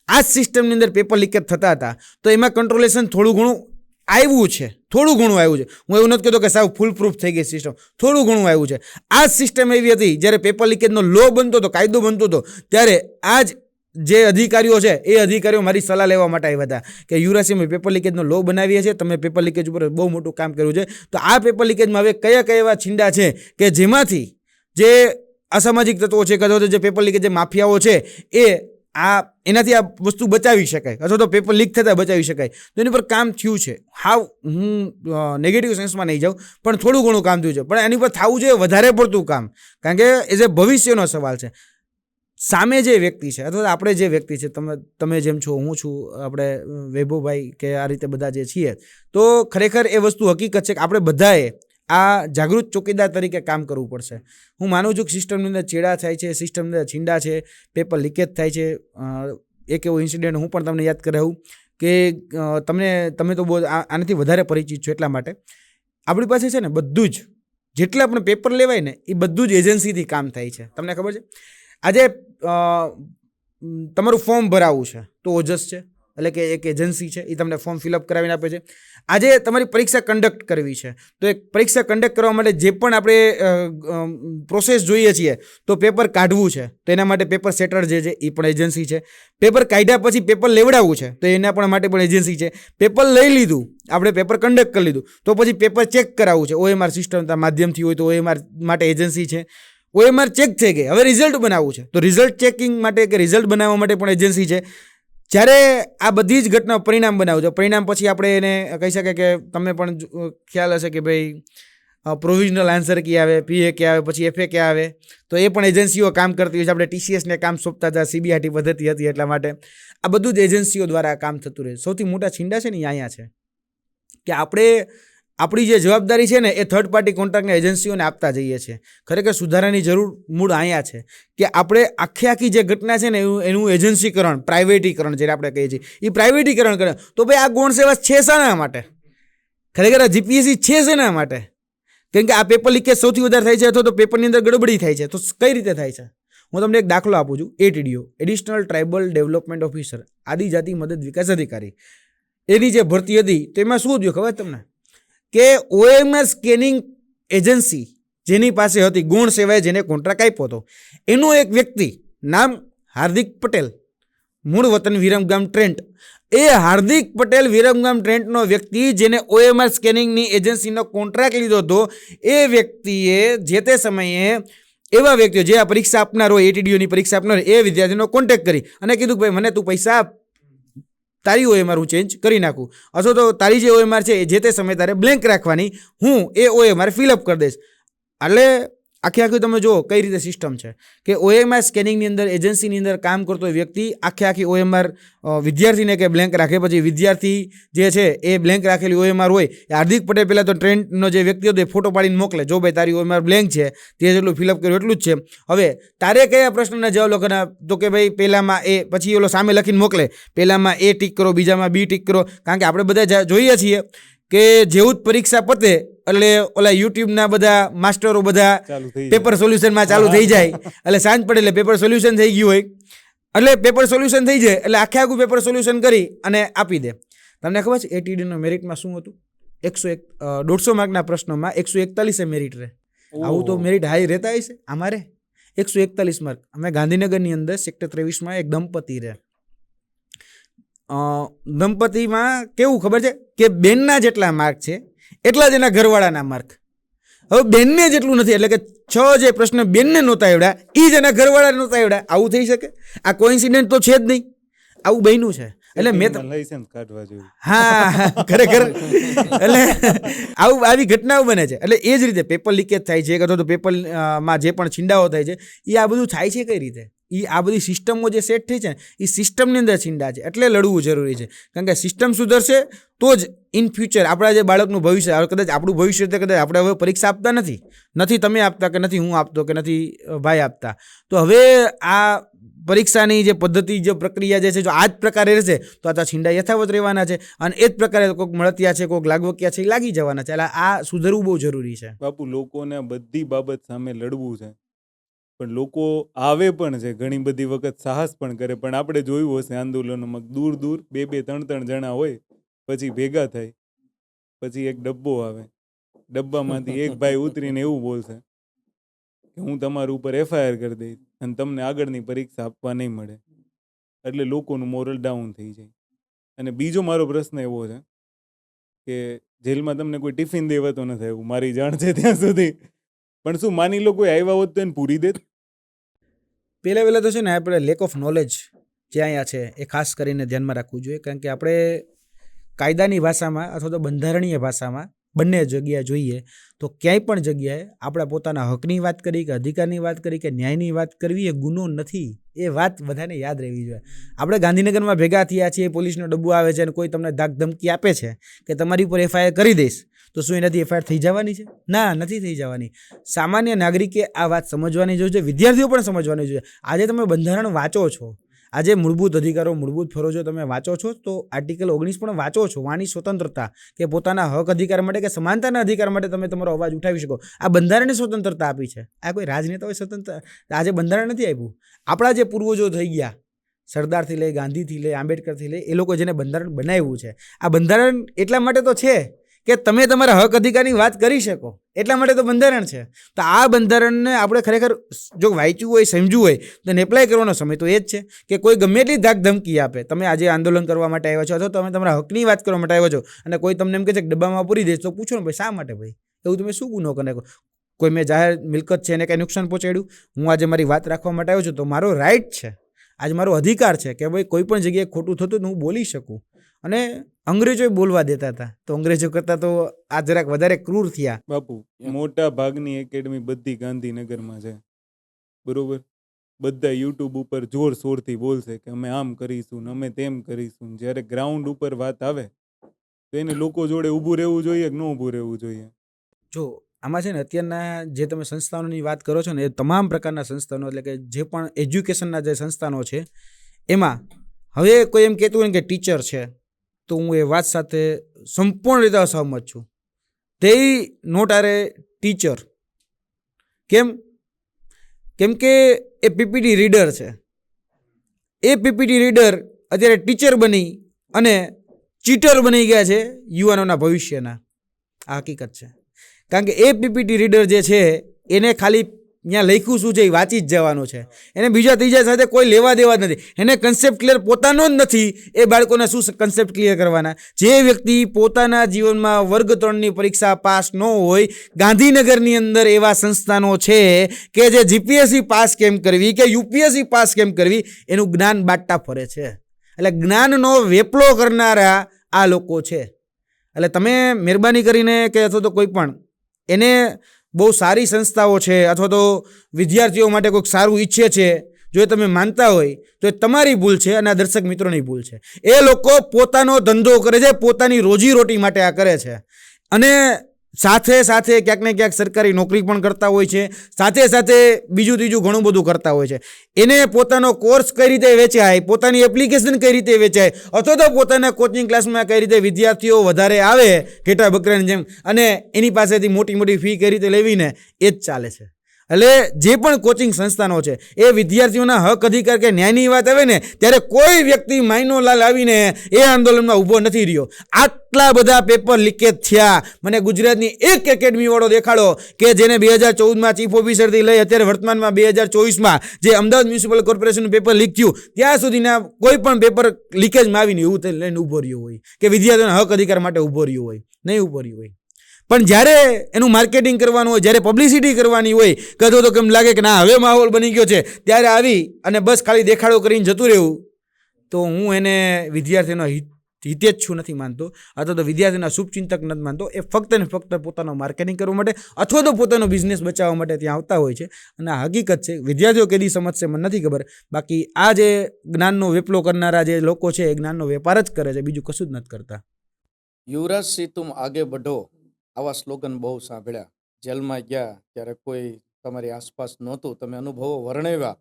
આ સિસ્ટમની અંદર પેપર લીકેજ થતા હતા તો એમાં કંટ્રોલેશન થોડું ઘણું આવ્યું છે, થોડું ઘણું આવ્યું છે. હું એવું નથી કહેતો કે સાવ ફૂલ પ્રૂફ થઈ ગઈ સિસ્ટમ, થોડું ઘણું આવ્યું છે. આ સિસ્ટમ એવી હતી જ્યારે પેપર લીકેજનો લો બનતો હતો, કાયદો બનતો હતો, ત્યારે આ જ જે અધિકારીઓ છે એ અધિકારીઓ મારી સલાહ લેવા માટે આવ્યા હતા કે યુવરાજસિંહ પેપર લીકેજનો લો બનાવીએ છીએ, તમે પેપર લીકેજ ઉપર બહુ મોટું કામ કર્યું છે, તો આ પેપર લીકેજમાં હવે કયા કયા એવા છીંડા છે કે જેમાંથી જે અસામાજિક તત્વો છે, અથવા તો જે પેપર લીકેજ જે માફિયાઓ છે, એનાથી આ વસ્તુ બચાવી શકાય, અથવા તો પેપર લીક થતાં બચાવી શકાય. તો એની પર કામ થયું છે. હું નેગેટિવ સેન્સમાં નહીં જાઉં, પણ થોડું ઘણું કામ થયું છે. પણ એની પર થવું જોઈએ વધારે પડતું કામ, કારણ કે એ જે ભવિષ્યનો સવાલ છે. સામે જે વ્યક્તિ છે, અથવા આપણે જે વ્યક્તિ છે, તમે જેમ છો, હું છું, આપણે વૈભવભાઈ કે આ રીતે બધા જે છીએ, તો ખરેખર એ વસ્તુ હકીકત છે કે આપણે બધાએ આ જાગૃત ચોકીદાર તરીકે કામ કરવું પડશે. હું માનું છું કે સિસ્ટમની અંદર ચેડા થાય છે, સિસ્ટમની અંદર છીંડા છે, પેપર લીકેજ થાય છે. એક એવો ઇન્સિડન્ટ હું પણ તમને યાદ કરાવું કે તમે તો બહુ આનાથી વધારે પરિચિત છો, એટલા માટે આપણી પાસે છે ને બધું જ જેટલા પણ પેપર લેવાય ને એ બધું જ એજન્સીથી કામ થાય છે. તમને ખબર છે? આજે તમારું ફોર્મ ભરાવવું છે તો ઓજસ છે, એટલે કે એક એજન્સી છે, એ તમને ફોર્મ ફિલઅપ કરાવીને આપે છે. આજે તમારી પરીક્ષા કન્ડક્ટ કરવી છે તો એક પરીક્ષા કન્ડક્ટ કરવા માટે જે પણ આપણે પ્રોસેસ જોઈએ છીએ, તો પેપર કાઢવું છે તો એના માટે પેપર સેટર જે છે એ પણ એજન્સી છે. પેપર કાઢ્યા પછી પેપર લેવડાવવું છે તો એના પણ માટે પણ એજન્સી છે. પેપર લઈ લીધું, આપણે પેપર કન્ડક્ટ કરી લીધું, તો પછી પેપર ચેક કરાવવું છે OMR સિસ્ટમ માધ્યમથી હોય તો OMR માટે એજન્સી છે. OMR ચેક થઈ ગઈ, હવે રિઝલ્ટ બનાવવું છે તો રિઝલ્ટ ચેકિંગ માટે કે રિઝલ્ટ બનાવવા માટે પણ એજન્સી છે. જ્યારે આ બધી જ ઘટના પરિણામ બનાવવું છે, પરિણામ પછી આપણે એને કહી શકાય કે તમે પણ ખ્યાલ હશે કે ભાઈ પ્રોવિઝનલ આન્સર ક્યાં આવે, PA ક્યાં આવે, પછી FA ક્યાં આવે, તો એ પણ એજન્સીઓ કામ કરતી હોય છે. આપણે TCSને કામ સોંપતા હતા, CBRT પદ્ધતિ હતી એટલા માટે આ બધું જ એજન્સીઓ દ્વારા કામ થતું રહે. સૌથી મોટા છીંડા છે ને એ અહીંયા છે કે આપણે આપણી જે જવાબદારી છે ને એ થર્ડ પાર્ટી કોન્ટ્રાક્ટની એજન્સીઓને આપતા જઈએ છીએ. ખરેખર સુધારાની જરૂર મૂળ અહીંયા છે કે આપણે આખી જે ઘટના છે ને એનું એજન્સીકરણ, પ્રાઇવેટીકરણ જેને આપણે કહીએ છીએ, એ પ્રાઇવેટીકરણ કરે તો ભાઈ આ ગૌણ સેવા છે શાના માટે? ખરેખર આ GPSC છે શેના માટે? કેમ કે આ પેપર લીકેજ સૌથી વધારે થાય છે અથવા તો પેપરની અંદર ગડબડી થાય છે. તો કઈ રીતે થાય છે? હું તમને એક દાખલો આપું છું. ATDO, additional tribal development officer, આદિજાતિ મદદ વિકાસ અધિકારી, એની જે ભરતી હતી તેમાં શું થયું ખબર તમને? કે OMR સ્કેનિંગ એજન્સી જેની પાસે હતી, ગૌણ સેવાએ જેને કોન્ટ્રાક્ટ આપ્યો હતો, એનું એક વ્યક્તિ નામ હાર્દિક પટેલ, મૂળ વતન વિરમગામ ટ્રેન્ટ, એ હાર્દિક પટેલ વિરમગામ ટ્રેન્ટનો વ્યક્તિ જેને OMR સ્કેનિંગની એજન્સીનો કોન્ટ્રાક્ટ લીધો હતો, એ વ્યક્તિએ જે તે સમયે એવા વ્યક્તિઓ જે આ પરીક્ષા આપનાર હોય, ATDOની પરીક્ષા આપનાર હોય, એ વિદ્યાર્થીનો કોન્ટેક્ટ કરી અને કીધું કે ભાઈ મને તું પૈસા આપ, તારી OMR હું ચેન્જ કરી નાખું, અથવા તો તારી જે OMR છે એ જે તે સમયે તારે બ્લેન્ક રાખવાની, હું એ OMR ફિલઅપ કરી દઈશ. એટલે આખી તમે જુઓ કઈ રીતે સિસ્ટમ છે કે OMR સ્કેનિંગની અંદર એજન્સીની અંદર કામ કરતો વ્યક્તિ આખી OMR વિદ્યાર્થીને કે બ્લેન્ક રાખે, પછી વિદ્યાર્થી જે છે એ બ્લેન્ક રાખેલી OMR હોય એ હાર્દિક પટેલ પહેલાં તો ટ્રેન્ડનો જે વ્યક્તિ હતો એ ફોટો પાડીને મોકલે, જો ભાઈ તારી OMR બ્લેન્ક છે, તે જેટલું ફિલઅપ કર્યું એટલું જ છે, હવે તારે કયા પ્રશ્નના જવાબ લખવાના? તો કે ભાઈ પહેલામાં એ, પછી ઓલો સામે લખીને મોકલે, પહેલામાં A ટીક કરો, બીજામાં B ટીક કરો. કારણ કે આપણે બધા જોઈએ છીએ કે જેવું જ પરીક્ષા પતે એટલે ઓલા યુટ્યુબના બધા માસ્ટરો બધા પેપર સોલ્યુશનમાં ચાલુ થઈ જાય, એટલે સાંજ પડે એટલે પેપર સોલ્યુશન થઈ ગયું હોય, એટલે પેપર સોલ્યુશન થઈ જાય એટલે આખું પેપર સોલ્યુશન કરી અને આપી દે. તમને ખબર છે ATDનો મેરિટમાં શું હતું? 101 માર્કના પ્રશ્નોમાં 141 મેરિટ રહે. આવું તો મેરિટ હાઈ રહેતા હોય છે. અમારે 141 માર્ક. અમે ગાંધીનગરની અંદર સેક્ટર 23માં એક દંપતી રહે. દંપતીમાં કેવું ખબર છે કે બેનના જેટલા માર્ક છે એટલા જ એના ઘરવાળાના માર્ક. હવે બેનને જેટલું નથી, એટલે કે 6 જે પ્રશ્ન બેનને નહોતા આવડ્યા એ જ એના ઘરવાળાને નહોતા આવડ્યા. આવું થઈ શકે? આ કોઇન્સિડન્ટ તો છે જ નહીં, આવું બન્યું છે. એટલે મેં લાયસન્સ કાઢવા જોઈએ. હા ખરેખર એટલે આવી ઘટનાઓ બને છે. એટલે એ જ રીતે પેપર લીકેજ થાય છે અથવા તો પેપરમાં જે પણ છીંડાઓ થાય છે એ આ બધું થાય છે કઈ રીતે? એ આ બધી સિસ્ટમો જે સેટ થઈ છે ને એ સિસ્ટમની અંદર છીંડા છે, એટલે લડવું જરૂરી છે. કારણ કે સિસ્ટમ સુધરશે તો જ ઇન ફ્યુચર આપણા જે બાળકનું ભવિષ્ય, હવે કદાચ આપણું ભવિષ્ય તો કદાચ આપણે હવે પરીક્ષા આપતા નથી તમે આપતા કે નથી હું આપતો કે નથી ભાઈ આપતા, તો હવે આ પરીક્ષાની જે પદ્ધતિ, જે પ્રક્રિયા જે છે, જો આ જ પ્રકારે રહેશે તો આ છીંડા યથાવત રહેવાના છે અને એ જ પ્રકારે કોઈક મળતિયા છે, કોઈક લાગવકિયા છે એ લાગી જવાના છે. એટલે આ સુધરવું બહુ જરૂરી છે. બાપુ, લોકોને બધી બાબત સામે લડવું છે, પણ લોકો આવે પણ છે, ઘણી બધી વખત સાહસ પણ કરે, પણ આપણે જોયું હશે આંદોલનોમાં દૂર 2-3 જણા હોય, પછી ભેગા થાય, પછી એક ડબ્બો આવે, ડબ્બામાંથી એક ભાઈ ઉતરીને એવું બોલશે કે હું તમારા ઉપર FIR કરી દઈશ અને તમને આગળની પરીક્ષા આપવા નહીં મળે. એટલે લોકોનું મોરલ ડાઉન થઈ જાય. અને બીજો મારો પ્રશ્ન એવો છે કે જેલમાં તમને કોઈ ટિફિન દેવા તો નથી આવ્યું, મારી જાણ છે ત્યાં સુધી, પણ શું માની લો કોઈ આવ્યા હોત તો એને પૂરી દેત? પહેલાં તો છે ને આપણે લેક ઓફ નોલેજ જે અહીંયા છે એ ખાસ કરીને ધ્યાનમાં રાખવું જોઈએ. કારણ કે આપણે કાયદાની ભાષામાં અથવા તો બંધારણીય ભાષામાં બંને જગ્યાએ જોઈએ તો ક્યાંય પણ જગ્યાએ આપણે પોતાના હકની વાત કરી કે અધિકારની વાત કરી કે ન્યાયની વાત કરવી એ ગુનો નથી. એ વાત બધાને યાદ રહેવી જોઈએ. આપણે ગાંધીનગરમાં ભેગા થયા છીએ, પોલીસનો ડબ્બો આવે છે અને કોઈ તમને ધાક ધમકી આપે છે કે તમારી ઉપર FIR કરી દઈશ, તો શું એનાથી FIR થઈ જવાની છે? ના, નથી થઈ જવાની. સામાન્ય નાગરિકે આ વાત સમજવાની જોઈએ, વિદ્યાર્થીઓ પણ સમજવાની જોઈએ. આજે તમે બંધારણ વાંચો છો, આજે મૂળભૂત અધિકારો, મૂળભૂત ફરજો તમે વાંચો છો, તો આર્ટિકલ 19 પણ વાંચો છો, વાણી સ્વતંત્રતા કે પોતાના હક અધિકાર માટે કે સમાનતાના અધિકાર માટે તમે તમારો અવાજ ઉઠાવી શકો. આ બંધારણને સ્વતંત્રતા આપી છે. આ કોઈ રાજનેતાઓએ સ્વતંત્ર આજે બંધારણ નથી આપ્યું. આપણા જે પૂર્વજો થઈ ગયા સરદારથી લઈ, ગાંધીથી લઈ, આંબેડકરથી લઈ, એ લોકો જેને બંધારણ બનાવ્યું છે, આ બંધારણ એટલા માટે તો છે કે તમે તમારા હક અધિકારની વાત કરી શકો, એટલા માટે તો બંધારણ છે. તો આ બંધારણને આપણે ખરેખર જો વાંચ્યું હોય, સમજવું હોય તો એને એપ્લાય કરવાનો સમય તો એ જ છે કે કોઈ ગમે એટલી ધાક ધમકી આપે, તમે આજે આંદોલન કરવા માટે આવ્યા છો અથવા તમે તમારા હકની વાત કરવા માટે આવ્યા છો અને કોઈ તમને એમ કહે છે કે ડબ્બામાં પૂરી દે, તો પૂછો ને ભાઈ શા માટે ભાઈ, એવું તમે શું ગુનો કરે? કોઈ મેં જાહેર મિલકત છે એને કંઈ નુકસાન પહોંચાડ્યું, હું આજે મારી વાત રાખવા માટે આવ્યો છું તો મારો રાઇટ છે, આજ મારો અધિકાર છે કે ભાઈ કોઈ પણ જગ્યાએ ખોટું થતું તો હું બોલી શકું. અને અંગ્રેજો બોલવા દેતા હતા, તો અંગ્રેજો કરતાં તો આ જરાક વધારે ક્રૂર થયા. બાપુ, મોટા ભાગની એકેડમી બધી ગાંધીનગરમાં છે, બરોબર? બધા યુટ્યુબ ઉપર જોરશોરથી બોલશે કે અમે આમ કરીશું ને અમે તેમ કરીશું. જ્યારે ગ્રાઉન્ડ ઉપર વાત આવે તો એને લોકો જોડે ઊભું રહેવું જોઈએ કે ન ઊભું રહેવું જોઈએ? જો આમાં છે ને અત્યારના જે તમે સંસ્થાનોની વાત કરો છો ને, એ તમામ પ્રકારના સંસ્થાનો, એટલે કે જે પણ એજ્યુકેશનના જે સંસ્થાનો છે એમાં હવે કોઈ એમ કહેતું હોય કે ટીચર છે, તો હું એ વાત સાથે સંપૂર્ણ રીતે અસહમત છું. તે નોટ આર એ ટીચર. કેમ કે એ પીપીટી રીડર છે. એ પીપીટી રીડર અત્યારે ટીચર બની અને ચીટર બની ગયા છે યુવાનોના ભવિષ્યના. આ હકીકત છે. કારણ કે એ પીપીટી રીડર જે છે એને ખાલી ત્યાં લખ્યું શું છે એ વાંચી જ જવાનું છે, એને બીજા ત્રીજા સાથે કોઈ લેવા દેવા જ નથી, એને કન્સેપ્ટ ક્લિયર પોતાનો જ નથી. એ બાળકોને શું કન્સેપ્ટ ક્લિયર કરવાના? જે વ્યક્તિ પોતાના જીવનમાં વર્ગ 3ની પરીક્ષા પાસ ન હોય, ગાંધીનગરની અંદર એવા સંસ્થાનો છે કે જે જીપીએસસી પાસ કેમ કરવી કે યુપીએસસી પાસ કેમ કરવી એનું જ્ઞાન બાંટતા ફરે છે. એટલે જ્ઞાનનો વેપલો કરનારા આ લોકો છે. એટલે તમે મહેરબાની કરીને કે અથવા તો કોઈ પણ એને બહુ સારી સંસ્થાઓ છે અથવા તો વિદ્યાર્થીઓ માટે કોઈક સારું ઈચ્છે છે, જો એ તમે માનતા હોય તો એ તમારી ભૂલ છે અને આ દર્શક મિત્રોની ભૂલ છે. એ લોકો પોતાનો ધંધો કરે છે, પોતાની રોજીરોટી માટે આ કરે છે અને સાથે સાથે ક્યાંક ને ક્યાંક સરકારી નોકરી પણ કરતા હોય છે, સાથે સાથે બીજું ત્રીજું ઘણું બધું કરતા હોય છે. એને પોતાનો કોર્સ કઈ રીતે વેચાય, પોતાની એપ્લિકેશન કઈ રીતે વેચાય, અથવા તો પોતાના કોચિંગ ક્લાસમાં કઈ રીતે વિદ્યાર્થીઓ વધારે આવે ઘેટા બકરાની જેમ અને એની પાસેથી મોટી મોટી ફી કઈ રીતે લેવીને એ જ ચાલે છે. એટલે જે પણ કોચિંગ સંસ્થાનો છે એ વિદ્યાર્થીઓના હક અધિકાર કે ન્યાયની વાત આવે ને ત્યારે કોઈ વ્યક્તિ માયનો લાલ આવીને એ આંદોલનમાં ઊભો નથી રહ્યો. આટલા બધા પેપર લીકેજ થયા, મને ગુજરાતની એક એકેડમી વાળો દેખાડો કે જેને 2014માં ચીફ ઓફિસરથી લઈ અત્યારે વર્તમાનમાં 2024માં જે અમદાવાદ મ્યુનિસિપલ કોર્પોરેશનનું પેપર લીક થયું ત્યાં સુધીના કોઈ પણ પેપર લીકેજમાં આવીને એવું લઈને ઊભો રહ્યો હોય કે વિદ્યાર્થીઓના હક અધિકાર માટે ઊભો રહ્યો હોય, નહીં ઊભો રહ્યો હોય. પણ જ્યારે એનું માર્કેટિંગ કરવાનું હોય, જ્યારે પબ્લિસિટી કરવાની હોય, કદો તો કેમ લાગે કે ના હવે માહોલ બની ગયો છે, ત્યારે આવી અને બસ ખાલી દેખાડો કરીને જતું રહેવું, તો હું એને વિદ્યાર્થીઓનો હિતે જ છું નથી માનતો અથવા તો વિદ્યાર્થીઓના શુભચિંતક નથી માનતો. એ ફક્ત ને ફક્ત પોતાનો માર્કેટિંગ કરવા માટે અથવા તો પોતાનો બિઝનેસ બચાવવા માટે ત્યાં આવતા હોય છે અને આ હકીકત છે. વિદ્યાર્થીઓ કેદી સમજશે મને નથી ખબર, બાકી આ જે જ્ઞાનનો વેપલો કરનારા જે લોકો છે એ જ્ઞાનનો વેપાર જ કરે છે, બીજું કશું જ નથી કરતા. યુવરાજસિંહ તુમ આગે બઢો આવા સ્લોગન બહુ સાંભળ્યા. જેલમાં ગયા ત્યારે કોઈ તમારી આસપાસ નહોતું, તમે અનુભવો વર્ણવ્યા,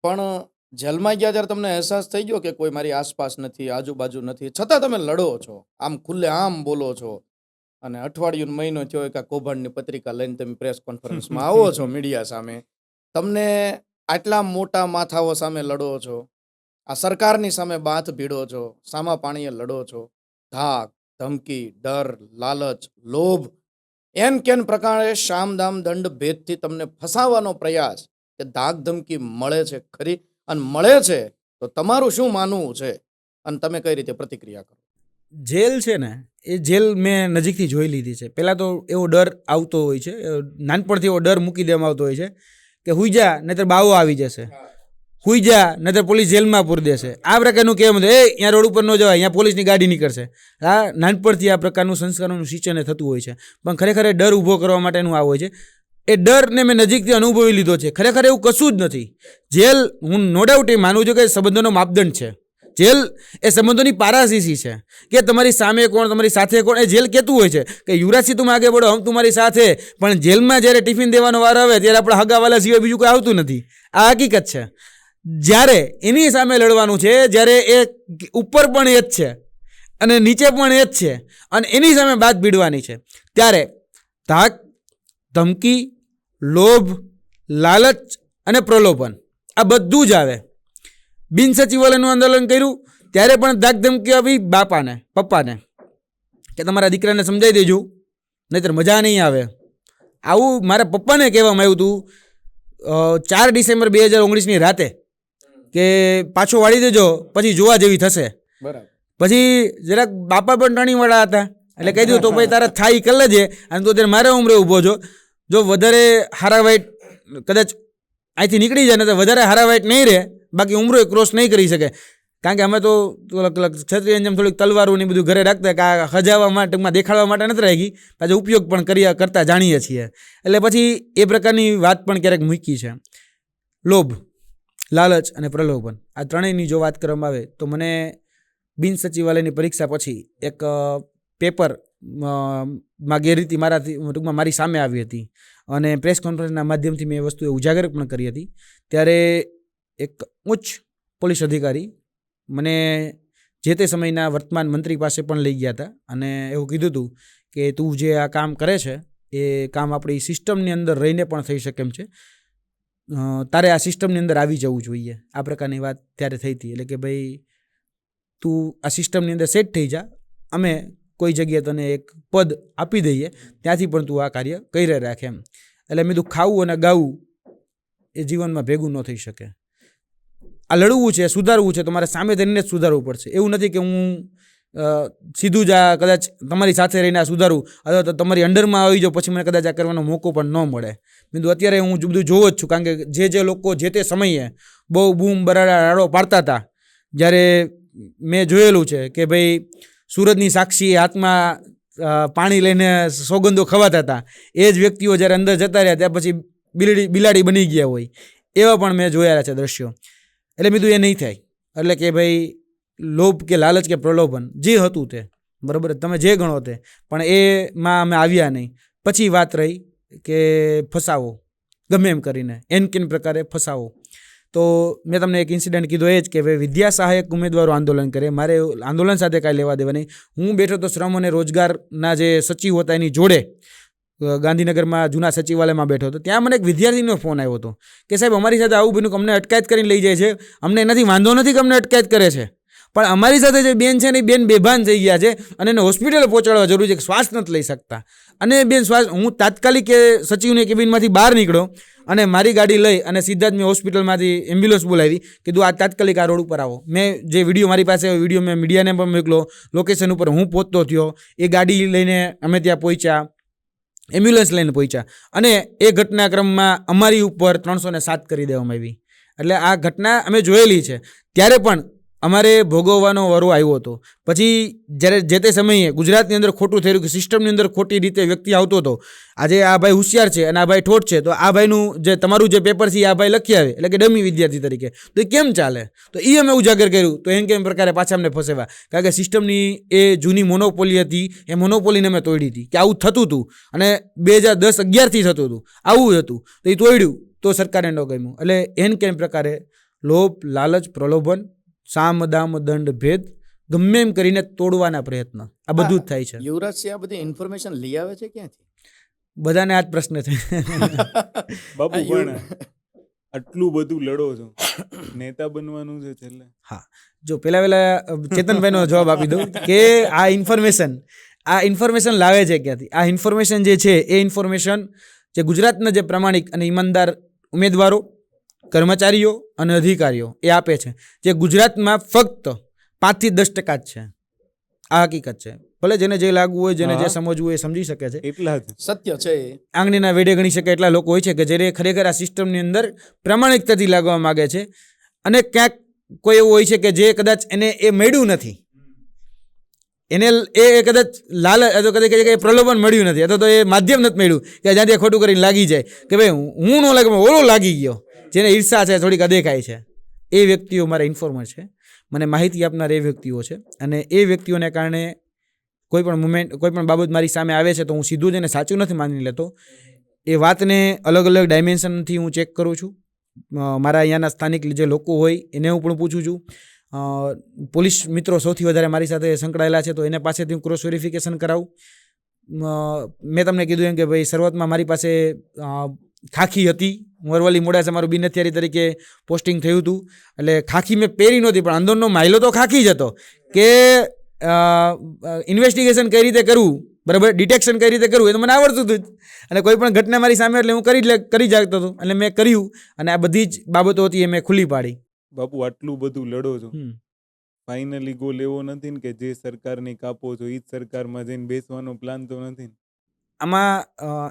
પણ જેલમાં ગયા ત્યારે તમને અહેસાસ થઈ ગયો કે કોઈ મારી આસપાસ નથી, આજુબાજુ નથી, છતાં તમે લડો છો, આમ ખુલ્લે આમ બોલો છો અને અઠવાડિયું મહિનો થયો કે કૌભાંડની પત્રિકા લઈને તમે પ્રેસ કોન્ફરન્સમાં આવો છો મીડિયા સામે, તમને આટલા મોટા માથાઓ સામે લડો છો, આ સરકારની સામે બાથ ભીડો છો, સામા પાણીએ લડો છો, ધાક ધમકી, ડર, લાલચ, લોભ એન કેન પ્રકારે શામદામ દંડ ભેદથી તમને ફસાવાનો પ્રયાસ કે ધાક ધમકી મળે છે ખરી, અને મળે છે તો તમારું શું માનવું છે અને તમે કઈ રીતે પ્રતિક્રિયા કરો? જેલ છે ને એ જેલ મેં નજીકથી જોઈ લીધી છે. પહેલાં તો એવો ડર આવતો હોય છે, નાનપણથી એવો ડર મૂકી દેવામાં આવતો હોય છે કે હુઈ જા નહીતર બાવો આવી જશે, હુઈ જા નહીતર પોલીસ જેલમાં પૂરી દેશે. આ પ્રકારનું કહેવાનું એ અહીંયા રોડ ઉપર ન જવાય, અહીંયા પોલીસની ગાડી નીકળશે. આ નાનપણથી આ પ્રકારનું સંસ્કારોનું સિંચન થતું હોય છે. પણ ખરેખર એ ડર ઊભો કરવા માટેનું આ હોય છે. એ ડરને મેં નજીકથી અનુભવી લીધો છે. ખરેખર એવું કશું જ નથી. જેલ હું નો ડાઉટ એ માનું છું કે સંબંધોનો માપદંડ છે. જેલ એ સંબંધોની પારાશીશી છે કે તમારી સામે કોણ, તમારી સાથે કોણ. એ જેલ કહેતું હોય છે કે યુવરાજસિંહ તુમ આગે બઢો હમ તુમારી સાથે, પણ જેલમાં જ્યારે ટિફિન દેવાનો વાર આવે ત્યારે આપણે હગાવાલા સિવાય બીજું કોઈ આવતું નથી. આ હકીકત છે. જ્યારે એની સામે લડવાનું છે, જ્યારે એ ઉપર પણ એ જ છે અને નીચે પણ એ જ છે અને એની સામે બાત ભીડવાની છે, ત્યારે ધાક ધમકી, લોભ, લાલચ અને પ્રલોભન આ બધું જ આવે. બિન સચિવાલયનું આંદોલન કર્યું ત્યારે પણ ધાક ધમકી આપી બાપાને પપ્પાને કે તમારા દીકરાને સમજાવી દેજો નહીંતર મજા નહીં આવે. આવું મારા પપ્પાને કહેવામાં આવ્યું હતું 4 ડિસેમ્બર 2019ની રાતે કે પાછો વાળી દેજો પછી જોવા જેવી થશે. બરાબર. પછી જરાક બાપા પણ ટણીવાળા હતા એટલે કહી દીધું તો ભાઈ તારા થાય કરી લેજે અને તું અત્યારે મારા ઉંમરે ઊભો છો, જો વધારે હારા વાઇટ કદાચ અહીંથી નીકળી જાય ને તો વધારે હારા વાઇટ નહીં રહે, બાકી ઉંમરો ક્રોસ નહીં કરી શકે. કારણ કે અમે તો ક્ષત્રિય જેમ થોડીક તલવારો ને બધું ઘરે રાખતા કે આ હજાવવા માટે દેખાડવા માટે નથી રાખી, પાછો ઉપયોગ પણ કરતા જાણીએ છીએ. એટલે પછી એ પ્રકારની વાત પણ ક્યારેક મૂકી છે. લોભ, લાલચ અને પ્રલોભન આ ત્રણેયની જો વાત કરવામાં આવે તો મને બિન સચિવાલયની પરીક્ષા પછી એક પેપર માં ગેરરીતિ ટૂંકમાં મારી સામે આવી હતી અને પ્રેસ કોન્ફરન્સના માધ્યમથી મેં એ વસ્તુ ઉજાગર પણ કરી હતી. ત્યારે એક ઉચ્ચ પોલીસ અધિકારી મને જે તે સમયના વર્તમાન મંત્રી પાસે પણ લઈ ગયા હતા અને એવું કીધું હતું કે તું જે આ કામ કરે છે એ કામ આપણી સિસ્ટમની અંદર રહીને પણ થઈ શકે એમ છે, તારે આ સિસ્ટમની અંદર આવી જવું જોઈએ. આ પ્રકારની વાત ત્યારે થઈ હતી. એટલે કે ભાઈ તું આ સિસ્ટમની અંદર સેટ થઈ જા, અમે કોઈ જગ્યાએ તને એક પદ આપી દઈએ, ત્યાંથી પણ તું આ કાર્ય કરી રાખે એમ. એટલે મેં તું ખાવું અને ગાવું એ જીવનમાં ભેગું ન થઈ શકે. આ લડવું છે, સુધારવું છે તો મારે સામે થઈને જ સુધારવું પડશે. એવું નથી કે હું સીધું જ આ કદાચ તમારી સાથે રહીને આ સુધારું અથવા તો તમારી અંડરમાં આવી જાઉં પછી મને કદાચ આ કરવાનો મોકો પણ ન મળે. મેં અત્યારે હું બધું જોવો જ છું, કારણ કે જે લોકો જે તે સમયે બહુ બૂમ બરાડા રાડો પાડતા હતા, જ્યારે મેં જોયેલું છે કે ભાઈ સુરતની સાક્ષી હાથમાં પાણી લઈને સોગંદો ખવાતા હતા, એ જ વ્યક્તિઓ જ્યારે અંદર જતા રહ્યા ત્યાં પછી બિલાડી બની ગયા હોય, એવા પણ મેં જોયેલા છે દ્રશ્યો. એટલે મેં એ નહીં થાય. એટલે કે ભાઈ લોભ કે લાલચ કે પ્રલોભન જે હતું તે બરાબર તમે જે ગણો તે, પણ એમાં અમે આવ્યા નહીં. પછી વાત રહી કે ફસાવો, ગમે એમ કરીને એન કેન પ્રકારે ફસાવો. તો મેં તમને એક ઇન્સિડન્ટ કીધો એ જ કે ભાઈ વિદ્યા સહાયક ઉમેદવારો આંદોલન કરે, મારે આંદોલન સાથે કાંઈ લેવા દેવા નહીં. હું બેઠો તો શ્રમ અને રોજગારના જે સચિવ હતા એની જોડે ગાંધીનગરમાં જૂના સચિવાલયમાં બેઠો હતો. ત્યાં મને એક વિદ્યાર્થીનો ફોન આવ્યો હતો કે સાહેબ અમારી સાથે આવું બન્યું, અમને અટકાયત કરીને લઈ જાય છે, અમને એનાથી વાંધો નથી કે અમને અટકાયત કરે છે, પણ અમારી સાથે જે બેન છે ને એ બેન બેભાન થઈ ગયા છે અને એને હોસ્પિટલ પહોંચાડવા જરૂરી છે, કે શ્વાસ નથી લઈ શકતા. અને બેન હું તાત્કાલિક સચિવની કેબિનમાંથી બહાર નીકળ્યો અને મારી ગાડી લઈ અને સીધા જ મેં હોસ્પિટલમાંથી એમ્બ્યુલન્સ બોલાવી, કીધું આ તાત્કાલિક આ રોડ ઉપર આવો. મેં જે વિડીયો મારી પાસે વિડીયો મેં મીડિયાને પણ મોકલો, લોકેશન ઉપર હું પહોંચતો થયો, એ ગાડી લઈને અમે ત્યાં પહોંચ્યા, એમ્બ્યુલન્સ લઈને પહોંચ્યા અને એ ઘટનાક્રમમાં અમારી ઉપર 307 કરી દેવામાં આવી. એટલે આ ઘટના અમે જોયેલી છે. ત્યારે પણ અમારે ભોગવવાનો વારો આવ્યો હતો. પછી જ્યારે જે તે સમયે ગુજરાતની અંદર ખોટું થઈ રહ્યું કે સિસ્ટમની અંદર ખોટી રીતે વ્યક્તિ આવતો હતો, આજે આ ભાઈ હોશિયાર છે અને આ ભાઈ ઠોઠ છે, તો આ ભાઈનું જે તમારું જે પેપર છે આ ભાઈ લખી આવે એટલે કે ડમી વિદ્યાર્થી તરીકે, તો એ કેમ ચાલે? તો એ અમે ઉજાગર કર્યું. તો એમ કેમ પ્રકારે પાછા અમને ફસેવા, કારણ કે સિસ્ટમની એ જૂની મોનોપોલી હતી, એ મોનોપોલીને અમે તોડી હતી કે આવું થતું હતું અને 2010-11થી થતું હતું, આવું હતું તો એ તોડ્યું તો સરકારે ન ગમ્યું. એટલે એમ કેમ પ્રકારે લોભ, લાલચ, પ્રલોભન, સામ દામ દંડ ભેદ ગમે એમ કરીને તોડવાના પ્રયત્ન, આ બધું જ થાય છે. યુવરાજસિંહ આ બધી ઇન્ફોર્મેશન લઈ આવે છે ક્યાંથી? બધાને આ જ પ્રશ્ન છે. બાપુ પણ આટલું બધું લડો છો, નેતા બનવાનું છે છેલ્લે? હા, જો પહેલા ચેતનભાઈનો જવાબ આપી દઉં કે આ ઇન્ફોર્મેશન લાવે છે ક્યાંથી? આ ઇન્ફોર્મેશન જે છે એ ઇન્ફોર્મેશન જે ગુજરાતના જે પ્રામાણિક અને ઈમાનદાર ઉમેદવારો, કર્મચારીઓ અને અધિકારીઓ એ આપે છે, જે ગુજરાતમાં ફક્ત 5 થી 10% જ છે. આ હકીકત છે. ભલે જેને જે લાગવું હોય, જેને જે સમજવું હોય એ સમજી શકે છે. એટલા જ સત્ય છે. આંગળીના વેડે ગણી શકે એટલા લોકો હોય છે કે જે ખરેખર આ સિસ્ટમની અંદર પ્રામાણિકતાથી લાગવા માગે છે. અને ક્યાંક કોઈ એવું હોય છે કે જે કદાચ એને એ મળ્યું નથી, એને એ કદાચ અથવા કદાચ પ્રલોભન મળ્યું નથી, અથવા તો એ માધ્યમ નથી મળ્યું કે જ્યાંથી ખોટું કરીને લાગી જાય કે ભાઈ હું ન લાગે ઓલો લાગી ગયો, જેને ઈર્ષા છે, થોડીક અદેખાય છે. એ વ્યક્તિઓ મારા ઇન્ફોર્મર છે, મને માહિતી આપનાર એ વ્યક્તિઓ છે. અને એ વ્યક્તિઓને કારણે કોઈ પણ મુમેન્ટ, કોઈ પણ બાબત મારી સામે આવે છે તો હું સીધું જ એને સાચું નથી માની લેતો. એ વાતને અલગ અલગ ડાયમેન્શનથી હું ચેક કરું છું. મારા અહીંયાના સ્થાનિક જે લોકો હોય એને હું પણ પૂછું છું. પોલીસ મિત્રો સૌથી વધારે મારી સાથે સંકળાયેલા છે તો એને પાસેથી હું ક્રોસ વેરિફિકેશન કરાવું. મેં તમને કીધું એમ કે ભાઈ શરૂઆતમાં મારી પાસે ખાખી હતી, હું અરવલ્લી મોડાસા મારું બિન હથિયારી તરીકે પોસ્ટિંગ થયું હતું, એટલે ખાખી મેં પહેરી નહોતી પણ અંદરનો માયલો તો ખાખી જ હતો કે ઇન્વેસ્ટિગેશન કઈ રીતે કરવું, બરાબર, ડિટેક્શન કઈ રીતે કરવું એ તો મને આવડતું હતું જ. અને કોઈ પણ ઘટના મારી સામે એટલે હું કરી જાગતો હતો, એટલે મેં કર્યું અને આ બધી જ બાબતો હતી એ મેં ખુલ્લી પાડી. બાપુ આટલું બધું લડો છો, ફાઇનલી ગોલ એવો નથી ને કે જે સરકારને કાપો છો એ જ સરકારમાં જઈને બેસવાનો પ્લાન તો નથી ને? આમાં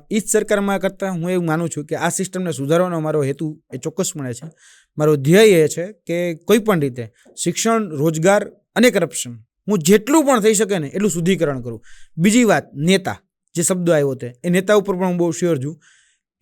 એ જ સરકારમાં કરતાં હું એવું માનું છું કે આ સિસ્ટમને સુધારવાનો મારો હેતુ એ ચોક્કસપણે છે. મારો ધ્યેય એ છે કે કોઈ પણ રીતે શિક્ષણ, રોજગાર અને કરપ્શન હું જેટલું પણ થઈ શકે ને એટલું શુદ્ધિકરણ કરું. બીજી વાત, નેતા જે શબ્દ આવ્યો તે એ નેતા ઉપર પણ હું બહુ શ્યોર છું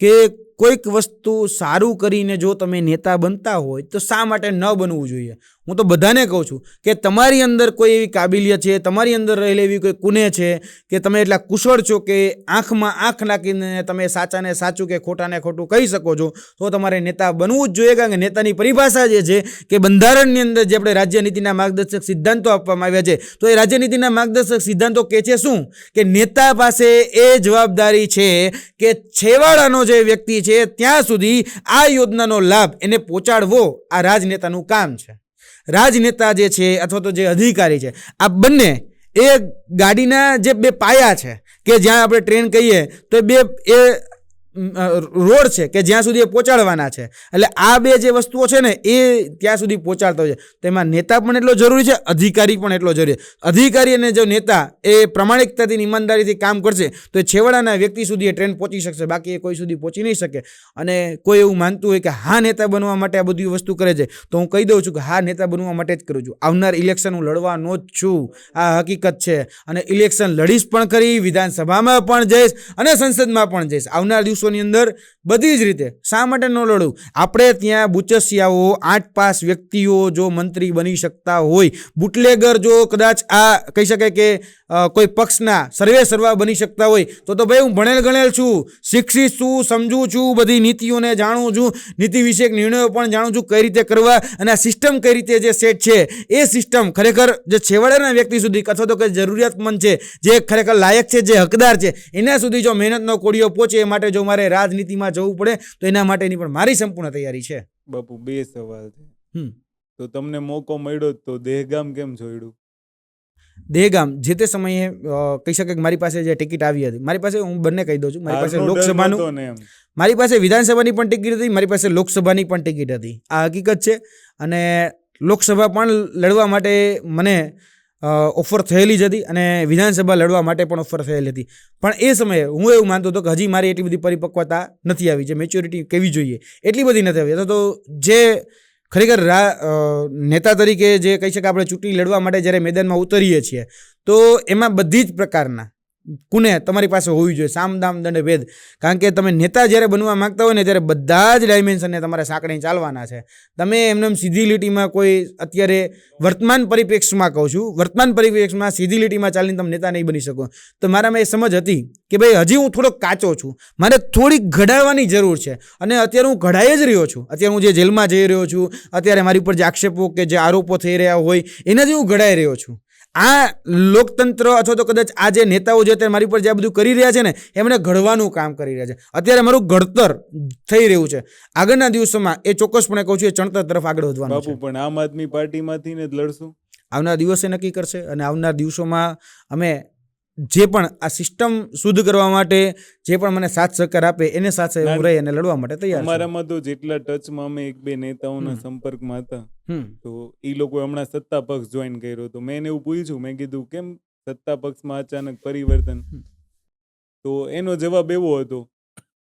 કે કોઈક વસ્તુ સારું કરીને જો તમે નેતા બનતા હોય તો શા માટે ન બનવું જોઈએ. હું તો બધાને કહું છું કે તમારી અંદર કોઈ એવી કાબિલિયત છે, તમારી અંદર રહેલી એવી કોઈ કુને છે કે તમે એટલા કુશળ છો કે આંખમાં આંખ નાખીને તમે સાચાને સાચું કે ખોટાને ખોટું કહી શકો છો, તો તમારે નેતા બનવું જ જોઈએ. કારણ કે નેતાની પરિભાષા જે છે કે બંધારણની અંદર જે આપણે રાજ્ય નીતિના માર્ગદર્શક સિદ્ધાંતો આપવામાં આવ્યા છે, તો એ રાજ્ય નીતિના માર્ગદર્શક સિદ્ધાંતો કહે છે શું કે નેતા પાસે એ જવાબદારી છે કે છેવાડાનો જે વ્યક્તિ છે ત્યાં સુધી આ યોજનાનો લાભ એને પહોંચાડવો આ રાજનેતાનું કામ છે. રાજનેતા જે છે અથવા તો જે અધિકારી છે, આ બંને એ ગાડીના જે બે પાયા છે કે જ્યાં આપણે ટ્રેન કહીએ તો એ રોડ છે કે જ્યાં સુધી એ પહોંચાડવાના છે. એટલે આ બે જે વસ્તુઓ છે ને એ ત્યાં સુધી પહોંચાડતા હોય છે. તેમાં નેતા પણ એટલો જરૂરી છે, અધિકારી પણ એટલો જરૂરી છે. અધિકારી અને જો નેતા એ પ્રામાણિકતાથી, ઈમાનદારીથી કામ કરશે તો એ છેવાડાના વ્યક્તિ સુધી એ ટ્રેન પહોંચી શકશે, બાકી એ કોઈ સુધી પહોંચી નહીં શકે. અને કોઈ એવું માનતું હોય કે હા નેતા બનવા માટે આ બધી વસ્તુ કરે છે, તો હું કહી દઉં છું કે હા નેતા બનવા માટે જ કરું છું. આવનાર ઇલેક્શન હું લડવાનો જ છું, આ હકીકત છે. અને ઇલેક્શન લડીશ પણ ખરી, વિધાનસભામાં પણ જઈશ અને સંસદમાં પણ જઈશ. આવનાર દિવસોની અંદર બધી જ રીતે. શા માટે ન લડું? આપણે ત્યાં બુચસિયાઓ 8 પાસ વ્યક્તિઓ જો મંત્રી બની શકતા હોય, બુટલેગર જો કદાચ આ કહી શકાય કે કોઈ પક્ષના સર્વે સર્વા બની શકતા હોય, તો ભાઈ હું ભણેલ ગણેલ છું, શિક્ષિત છું, સમજું છું, બધી નીતિઓને જાણું છું, નીતિ વિષયક નિર્ણયો પણ જાણું છું કઈ રીતે કરવા, અને આ સિસ્ટમ કઈ રીતે જે સેટ છે એ સિસ્ટમ ખરેખર જે છેવાડાના વ્યક્તિ સુધી અથવા તો કે જરૂરિયાતમંદ છે, જે ખરેખર લાયક છે, જે હકદાર છે, એના સુધી જો મહેનતનો કોળિયો પહોંચે એ માટે જો મારે રાજનીતિમાં જવું પડે તો એના માટેની પણ મારી સંપૂર્ણ તૈયારી છે. બાપુ 2 સવાલ છે. તો તમને મોકો મળ્યો તો દહેગામ કેમ છોડ્યું? દહેગામ જે તે સમયે કહી શકે કે મારી પાસે જે ટિકિટ આવી હતી, મારી પાસે, હું બંને કહી દઉં છું, મારી પાસે લોકસભાનું, મારી પાસે વિધાનસભાની પણ ટિકિટ હતી, મારી પાસે લોકસભાની પણ ટિકિટ હતી. આ હકીકત છે. અને લોકસભા પણ લડવા માટે મને ઓફર થયેલી જ હતી અને વિધાનસભા લડવા માટે પણ ઓફર થયેલી હતી. પણ એ સમયે હું એવું માનતો હતો કે હજી મારી એટલી બધી પરિપક્વતા નથી આવી, જે મેચ્યોરિટી કેવી જોઈએ એટલી બધી નથી આવી. અથવા તો જે ખરેખર નેતા તરીકે જે કહી શકાય આપણે ચૂંટણી લડવા માટે જ્યારે મેદાનમાં ઉતરીએ છીએ તો એમાં બધી જ પ્રકારના કુને તમારી પાસે હોવી જોઈએ, સામ દામ દંડ ભેદ. કારણ કે તમે નેતા જ્યારે બનવા માંગતા હોય ને ત્યારે બધા જ ડાયમેન્શનને તમારે સાંકળી ચાલવાના છે. તમે એમને સીધી લીટીમાં કોઈ અત્યારે વર્તમાન પરિપ્રેક્ષમાં કહું છું, વર્તમાન પરિપ્રેક્ષમાં સીધી લીટીમાં ચાલીને તમે નેતા નહીં બની શકો. તો મારામાં એ સમજ હતી કે ભાઈ હજી હું થોડોક કાચો છું, મારે થોડીક ઘડાડવાની જરૂર છે. અને અત્યારે હું ઘડાઈ જ રહ્યો છું. અત્યારે હું જે જેલમાં જઈ રહ્યો છું, અત્યારે મારી ઉપર જે આક્ષેપો કે જે આરોપો થઈ રહ્યા હોય એનાથી હું ઘડાઈ રહ્યો છું. આ લોકતંત્ર અથવા તો કદાચ આ જે નેતાઓ જે અત્યારે મારી પર જે બધું કરી રહ્યા છે ને, એમણે ઘડવાનું કામ કરી રહ્યા છે. અત્યારે મારું ઘડતર થઈ રહ્યું છે. આગળના દિવસોમાં એ ચોક્કસપણે કહું છું એ ચણતર તરફ આગળ વધવાનું છે. બાપુ પણ આમ આદમી પાર્ટીમાંથી ને જ લડશું? આવનાર દિવસે નક્કી કરશે. અને આવનાર દિવસોમાં અમે જે પણ આ સિસ્ટમ શુદ્ધ કરવા માટે જે પણ મને સાથ સહકાર આપે એને સાથે હું રહી અને લડવા માટે તૈયાર છું. અમારામાં તો જેટલા ટચમાં અમે 1-2 નેતાઓના સંપર્કમાં હતા, તો એ લોકો હમણાં સત્તા પક્ષ જોઈન કર્યો. તો મેં એવું પૂછ્યું, મેં કીધું કેમ સત્તા પક્ષમાં અચાનક પરિવર્તન? તો એનો જવાબ એવો હતો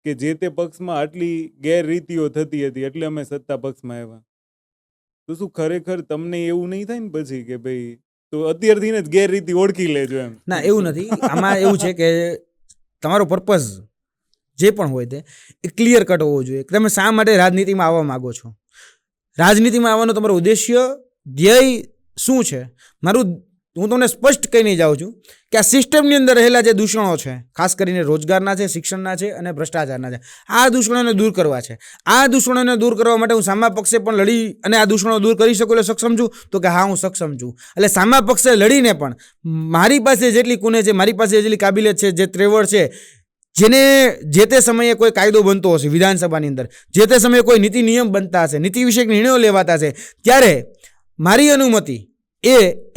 કે જે તે પક્ષમાં આટલી ગેરરીતિઓ થતી હતી એટલે અમે સત્તા પક્ષમાં આવ્યા. તો શું ખરેખર તમને એવું નહીં થાય ને પછી કે ભાઈ તો અત્યારથી જ ગેરરીતિ ઓળખી લેજો એમ? ના, એવું નથી. આમાં એવું છે કે તમારો પર્પઝ જે પણ હોય તે એ ક્લિયર કટ હોવો જોઈએ. તમે શા માટે રાજનીતિમાં આવવા માંગો છો, રાજનીતિમાં આવવાનો તમારો ઉદ્દેશ્ય, ધ્યેય શું છે? મારું હું તમને સ્પષ્ટ કહીને જાઉં છું કે આ સિસ્ટમની અંદર રહેલા જે દૂષણો છે, ખાસ કરીને રોજગારના છે, શિક્ષણના છે અને ભ્રષ્ટાચારના છે, આ દૂષણોને દૂર કરવા છે. આ દૂષણોને દૂર કરવા માટે હું સામા પક્ષે પણ લડી અને આ દૂષણો દૂર કરી શકું એટલે સક્ષમ છું? તો કે હા, હું સક્ષમ છું. એટલે સામા પક્ષે લડીને પણ મારી પાસે જેટલી કુને છે, મારી પાસે જેટલી કાબિલિયત છે, જે ત્રેવડ છે, જેને જે તે સમયે કોઈ કાયદો બનતો હશે વિધાનસભાની અંદર, જે તે સમયે કોઈ નીતિ નિયમ બનતા હશે, નીતિ વિષયક નિર્ણયો લેવાતા હશે, ત્યારે મારી અનુમતિ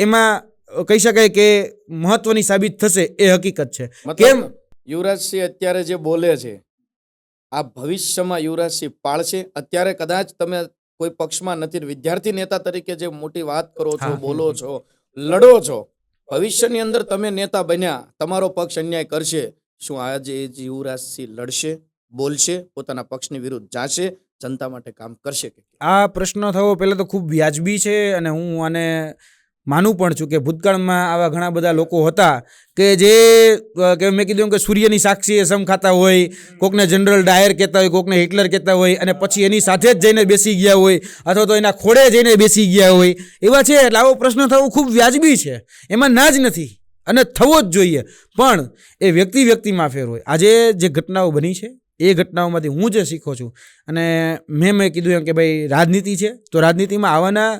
એમાં કહી શકાય કે મહત્વની સાબિત થશે. એ હકીકત છે. કેમ યુવરાજસિંહ અત્યારે જે બોલે છે આ ભવિષ્યમાં યુવરાજસિંહ પાળશે? અત્યારે કદાચ તમે કોઈ પક્ષમાં નથી, વિદ્યાર્થી નેતા તરીકે જે મોટી વાત કરો છો, બોલો છો, લડો છો, ભવિષ્યની અંદર તમે નેતા બન્યા, તમારો પક્ષ અન્યાય કરશે, શું આજે યુવરાજસિંહ લડશે, બોલશે, પોતાના પક્ષની વિરુદ્ધ જાશે, જનતા માટે કામ કરશે? આ પ્રશ્ન થવો પહેલાં તો ખૂબ વ્યાજબી છે અને હું આને માનું પણ છું કે ભૂતકાળમાં આવા ઘણા બધા લોકો હતા કે જે કે મેં કીધું કે સૂર્યની સાક્ષીએ સમ ખાતા હોય, કોકને જનરલ ડાયર કહેતા હોય, કોકને હિટલર કહેતા હોય, અને પછી એની સાથે જ જઈને બેસી ગયા હોય અથવા તો એના ખોળે જઈને બેસી ગયા હોય, એવા છે. એટલે આવો પ્રશ્ન થવો ખૂબ વ્યાજબી છે, એમાં ના જ નથી અને થવો જ જોઈએ. પણ એ વ્યક્તિમાં ફેર હોય. આજે જે ઘટનાઓ બની છે એ ઘટનાઓમાંથી હું જે શીખો છું, અને મેં કીધું એમ કે ભાઈ રાજનીતિ છે, તો રાજનીતિમાં આવવાના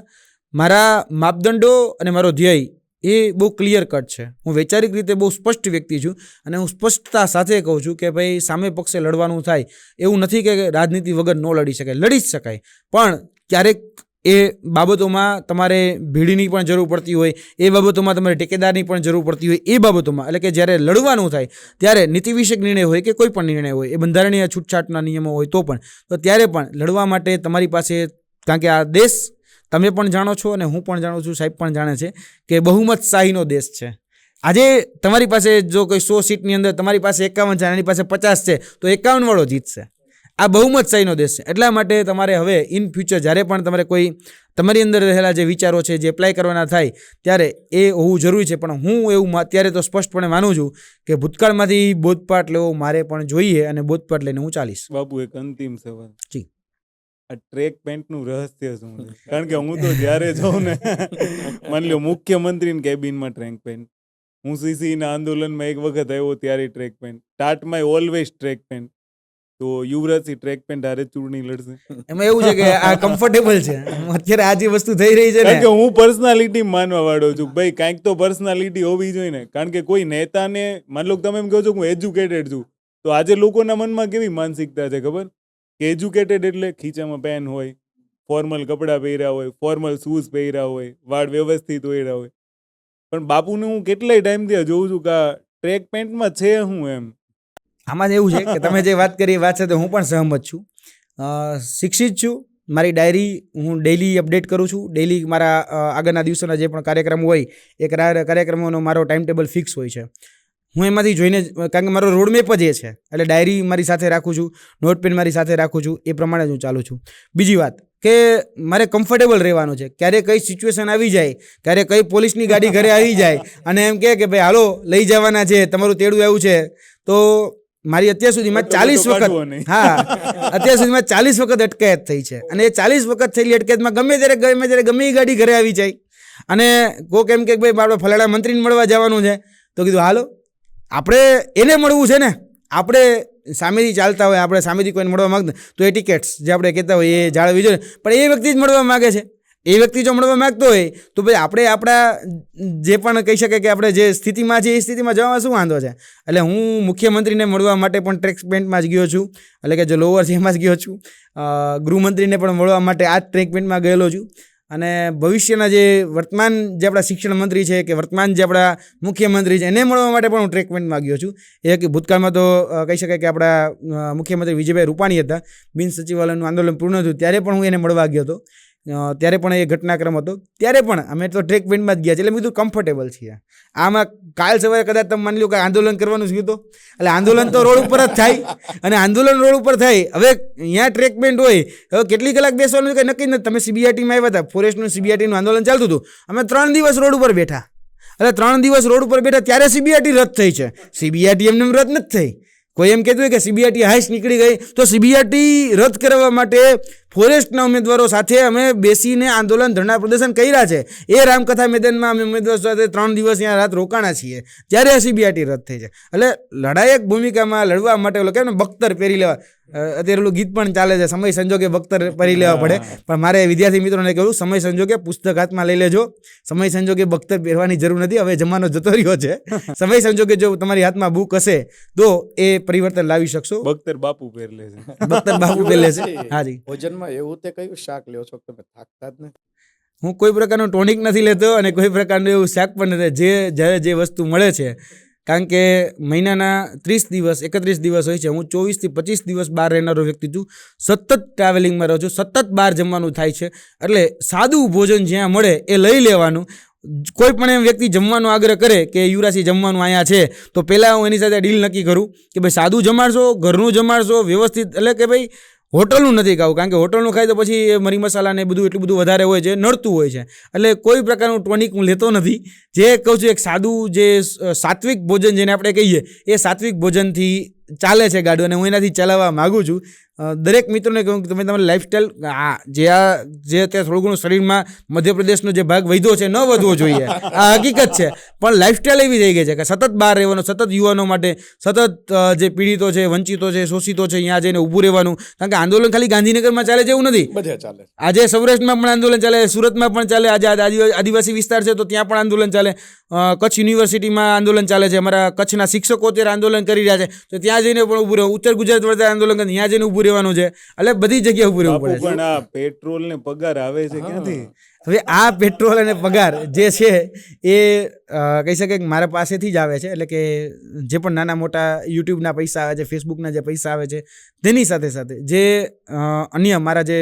મારા માપદંડો અને મારો ધ્યેય એ બહુ ક્લિયર કટ છે. હું વૈચારિક રીતે બહુ સ્પષ્ટ વ્યક્તિ છું અને હું સ્પષ્ટતા સાથે કહું છું કે ભાઈ સામે પક્ષે લડવાનું થાય એવું નથી કે રાજનીતિ વગર ન લડી શકાય, લડી જ શકાય. પણ ક્યારેક એ બાબતોમાં તમારે ભીડની પણ જરૂર પડતી હોય, એ બાબતોમાં તમારે ટેકેદારની પણ જરૂર પડતી હોય. એ બાબતોમાં એટલે કે જ્યારે લડવાનું થાય ત્યારે નીતિ વિષયક નિર્ણય હોય કે કોઈ પણ નિર્ણય હોય, એ બંધારણીય છૂટછાટના નિયમો હોય તો ત્યારે પણ લડવા માટે તમારી પાસે, કારણ કે આ દેશ તમે પણ જાણો છો અને હું પણ જાણું છું, સાહેબ પણ જાણે છે કે બહુમત શાહીનો દેશ છે. આજે તમારી પાસે જો કોઈ 100 સીટની અંદર તમારી પાસે 51 છે, એની પાસે 50 છે, તો 51 વાળો જીતશે. આ બહુમત શાહીનો દેશ છે. એટલા માટે તમારે હવે ઇન ફ્યુચર જ્યારે પણ તમારે કોઈ તમારી અંદર રહેલા જે વિચારો છે જે એપ્લાય કરવાના થાય ત્યારે એ હોવું જરૂરી છે. પણ હું એવું અત્યારે તો સ્પષ્ટપણે માનું છું કે ભૂતકાળમાંથી બોધપાઠ લેવો મારે પણ જોઈએ અને બોધપાઠ લઈને હું ચાલીશ. બાપુ, એક અંતિમ સવાલ. જી. આ ટ્રેક પેન્ટનું રહસ્ય શું છે? કારણ કે હું તો જ્યારે જાઉં ને, માની લો મુખ્યમંત્રીની કેબિનમાં ટ્રેક પેન્ટ, હું સીસીના આંદોલનમાં એક વખત આવ્યો ત્યારે ટ્રેક પેન્ટ, ટાટમાં ઓલવેઝ ટ્રેક પેન્ટ. તો યુવરાજસિંહ ટ્રેક પેન્ટ હારે ચૂંટણી લડશે? એમાં એવું છે કે આ કમ્ફર્ટેબલ છે અત્યારે આ જે વસ્તુ થઈ રહી છે ને, કારણ કે હું પર્સનાલિટી માનવા વાળો છું. ભાઈ કાંઈક તો પર્સનાલિટી હોવી જોઈએ ને. કારણ કે કોઈ નેતાને, માની લો તમે એમ કહો છો કે હું એજ્યુકેટેડ છું, તો આજે લોકોના મનમાં કેવી માનસિકતા છે ખબર? કે એજ્યુકેટેડ એટલે ખીચામાં પેન હોય, ફોર્મલ કપડાં પહેર્યા હોય, ફોર્મલ શૂઝ પહેર્યા હોય, વાળ વ્યવસ્થિત પહેર્યા હોય. પણ બાપુને હું કેટલાય ટાઈમથી જોઉં છું કે આ ટ્રેક પેન્ટમાં છે હું એમ. આમાં એવું છે કે તમે જે વાત કરી એ વાત સાથે હું પણ સહમત છું. શિક્ષિત છું. મારી ડાયરી હું ડેઈલી અપડેટ કરું છું. ડેઈલી મારા આગળના દિવસોના જે પણ કાર્યક્રમ હોય એ કાર્યક્રમોનો મારો ટાઈમ ટેબલ ફિક્સ હોય છે. હું એમાંથી જોઈને, કારણ કે મારો રોડમેપ જ એ છે, એટલે ડાયરી મારી સાથે રાખું છું, નોટપેન મારી સાથે રાખું છું, એ પ્રમાણે જ હું ચાલું છું. બીજી વાત કે મારે કમ્ફર્ટેબલ રહેવાનું છે. ક્યારે કઈ સિચ્યુએશન આવી જાય, ક્યારે કઈ પોલીસની ગાડી ઘરે આવી જાય અને એમ કહે કે ભાઈ હાલો લઈ જવાના છે, તમારું તેડું આવ્યું છે, તો મારી અત્યાર સુધીમાં 40 વખત, અત્યાર સુધીમાં 40 વખત અટકાયત થઈ છે. અને એ 40 વખત થયેલી અટકાયતમાં ગમે ત્યારે ગમે એ ગાડી ઘરે આવી જાય અને કોક એમ કે ભાઈ આપણે ફલાણા મંત્રીને મળવા જવાનું છે, તો કીધું હાલો આપણે એને મળવું છે ને, આપણે સામેથી ચાલતા હોય, આપણે સામેથી કોઈને મળવા માગતા તો એ ટિકિટ્સ જે આપણે કહેતા હોય એ જાળવવી જોઈએ. પણ એ વ્યક્તિ જ મળવા માગે છે, એ વ્યક્તિ જો મળવા માગતો હોય તો ભાઈ આપણે આપણા જે પણ કહી શકાય કે આપણે જે સ્થિતિમાં છે એ સ્થિતિમાં જવામાં શું વાંધો છે. એટલે હું મુખ્યમંત્રીને મળવા માટે પણ ટ્રેક પેન્ટમાં જ ગયો છું, એટલે કે જે લોવર છે એમાં જ ગયો છું. ગૃહમંત્રીને પણ મળવા માટે આ જ ટ્રેક પેન્ટમાં ગયેલો છું. અને ભવિષ્યના જે વર્તમાન જે આપણા શિક્ષણ મંત્રી છે કે વર્તમાન જે આપણા મુખ્યમંત્રી છે એને મળવા માટે પણ હું ટ્રેક પેન્ટમાં ગયો છું. એ કે ભૂતકાળમાં તો કહી શકાય કે આપણા મુખ્યમંત્રી વિજયભાઈ રૂપાણી હતા, બિન સચિવાલયનું આંદોલન પૂર્ણ થયું ત્યારે પણ હું એને મળવા ગયો હતો. ત્યારે પણ એ ઘટનાક્રમ હતો, ત્યારે પણ અમે તો ટ્રેક પેન્ટમાં જ ગયા છે. એટલે મેં કીધું કમ્ફર્ટેબલ છીએ. આમાં કાલ સવારે કદાચ તમે માની લો કે આંદોલન કરવાનું છે તો એટલે આંદોલન તો રોડ ઉપર જ થાય અને આંદોલન રોડ ઉપર થાય. હવે અહીંયા ટ્રેક પેન્ટ હોય, હવે કેટલી કલાક બેસવાનું કંઈ નક્કી નથી. તમે CBRTમાં આવ્યા હતા, ફોરેસ્ટનું CBRTનું આંદોલન ચાલતું હતું, અમે 3 દિવસ રોડ ઉપર બેઠા. એટલે 3 દિવસ રોડ ઉપર બેઠા ત્યારે CBRT રદ થઈ છે. CBRT એમને રદ નથી થઈ, કોઈ એમ કહેતું હોય કે સીબીઆરટી હાઈસ નીકળી ગઈ, તો સીબીઆરટી રદ કરવા માટે ફોરેસ્ટના ઉમેદવારો સાથે અમે બેસીને આંદોલન ધરણા પ્રદર્શન કર્યા છે. એ રામકથા મેદાનમાં અમે ઉમેદવારો સાથે 3 દિવસ ત્યાં રાત રોકાણા છીએ જ્યારે આ સીબીઆરટી રદ થઈ છે. એટલે લડાયક ભૂમિકામાં લડવા માટે ઓલો કેમ ને બખ્તર પહેરી લેવા, અત્યારે ઓલું ગીત પણ ચાલે છે, સમય સંજોગે બખ્તર પહેરી લેવા પડે. પણ મારે વિદ્યાર્થી મિત્રોને કહ્યું, સમય સંજોગે પુસ્તક હાથમાં લઈ લેજો, સમય સંજોગે બખ્તર પહેરવાની જરૂર નથી, હવે જમાનો જતો રહ્યો છે. સમય સંજોગે જો તમારી હાથમાં બુક હશે તો એ પરિવર્તન લાવી શકશો. બખ્તર બાપુ પહેર લે છે. બખ્તર બાપુ પહેર લે છે. હાજી, ભોજનમાં એવું તે કયું શાક લ્યો છો તમે થાકતા જ નથી? હું કોઈ પ્રકારનું ટોનિક નથી લેતો અને કોઈ પ્રકારનું એવું શાક પણ નથી. જ્યારે જે વસ્તુ મળે છે, કારણ કે મહિનાના 30 દિવસ 31 દિવસ હોય છે, હું 24 થી 25 દિવસ બહાર રહેનારો વ્યક્તિ છું. સતત ટ્રાવેલિંગમાં રહું છું, સતત બહાર જમવાનું થાય છે. એટલે સાદું ભોજન જ્યાં મળે એ લઈ લેવાનું. કોઈ પણ એમ વ્યક્તિ જમવાનો આગ્રહ કરે કે યુવરાજસિંહ જમવાનું અહીંયા છે, તો પહેલાં હું એની સાથે ડીલ નક્કી કરું કે ભાઈ સાદું જમાડશો, ઘરનું જમાડશો, વ્યવસ્થિત. એટલે કે ભાઈ હોટલનું નથી ખાવું, કારણ કે હોટલનું ખાય તો પછી મરી મસાલા ને બધું એટલું બધું વધારે હોય છે, નડતું હોય છે. એટલે કોઈ પ્રકારનું ટોનિક હું લેતો નથી. જે કહું છું એક સાદું જે સાત્વિક ભોજન જેને આપણે કહીએ, એ સાત્વિક ભોજનથી ચાલે છે ગાડું, અને હું એનાથી ચલાવવા માગું છું. દરેક મિત્રોને કહું કે તમે તમારી લાઈફસ્ટાઈલ જે અત્યારે થોડું ઘણું શરીરમાં મધ્યપ્રદેશનો જે ભાગ વધ્યો છે, ન વધવો જોઈએ, આ હકીકત છે. પણ લાઈફસ્ટાઈલ એવી થઈ ગઈ છે કે સતત બહાર રહેવાનું, સતત યુવાનો માટે, સતત જે પીડિતો છે, વંચિતો છે, શોષિતો છે, ત્યાં જઈને ઊભું રહેવાનું. કારણ કે આંદોલન ખાલી ગાંધીનગરમાં ચાલે છે એવું નથી, બધે ચાલે. આજે સૌરાષ્ટ્રમાં પણ આંદોલન ચાલે, સુરતમાં પણ ચાલે, આજે આદિવાસી વિસ્તાર છે તો ત્યાં પણ આંદોલન ચાલે, કચ્છ યુનિવર્સિટીમાં આંદોલન ચાલે છે, અમારા કચ્છના શિક્ષકો અત્યારે આંદોલન કરી રહ્યા છે, તો ત્યાં જઈને પણ ઊભું રહેવું. ઉત્તર ગુજરાત વડે આંદોલન કરે ત્યાં જઈને ઊભું રહેવાનું છે. એટલે બધી જગ્યાએ ઊભું રહેવું પડે છે. પણ આ પેટ્રોલ ને પગાર આવે છે ક્યાંથી? હવે આ પેટ્રોલ અને પગાર જે છે એ કહી શકે કે મારા પાસેથી જ આવે છે. એટલે કે જે પણ નાના મોટા યુટ્યુબના પૈસા આવે છે, ફેસબુકના જે પૈસા આવે છે, તેની સાથે સાથે જે અન્ય મારા જે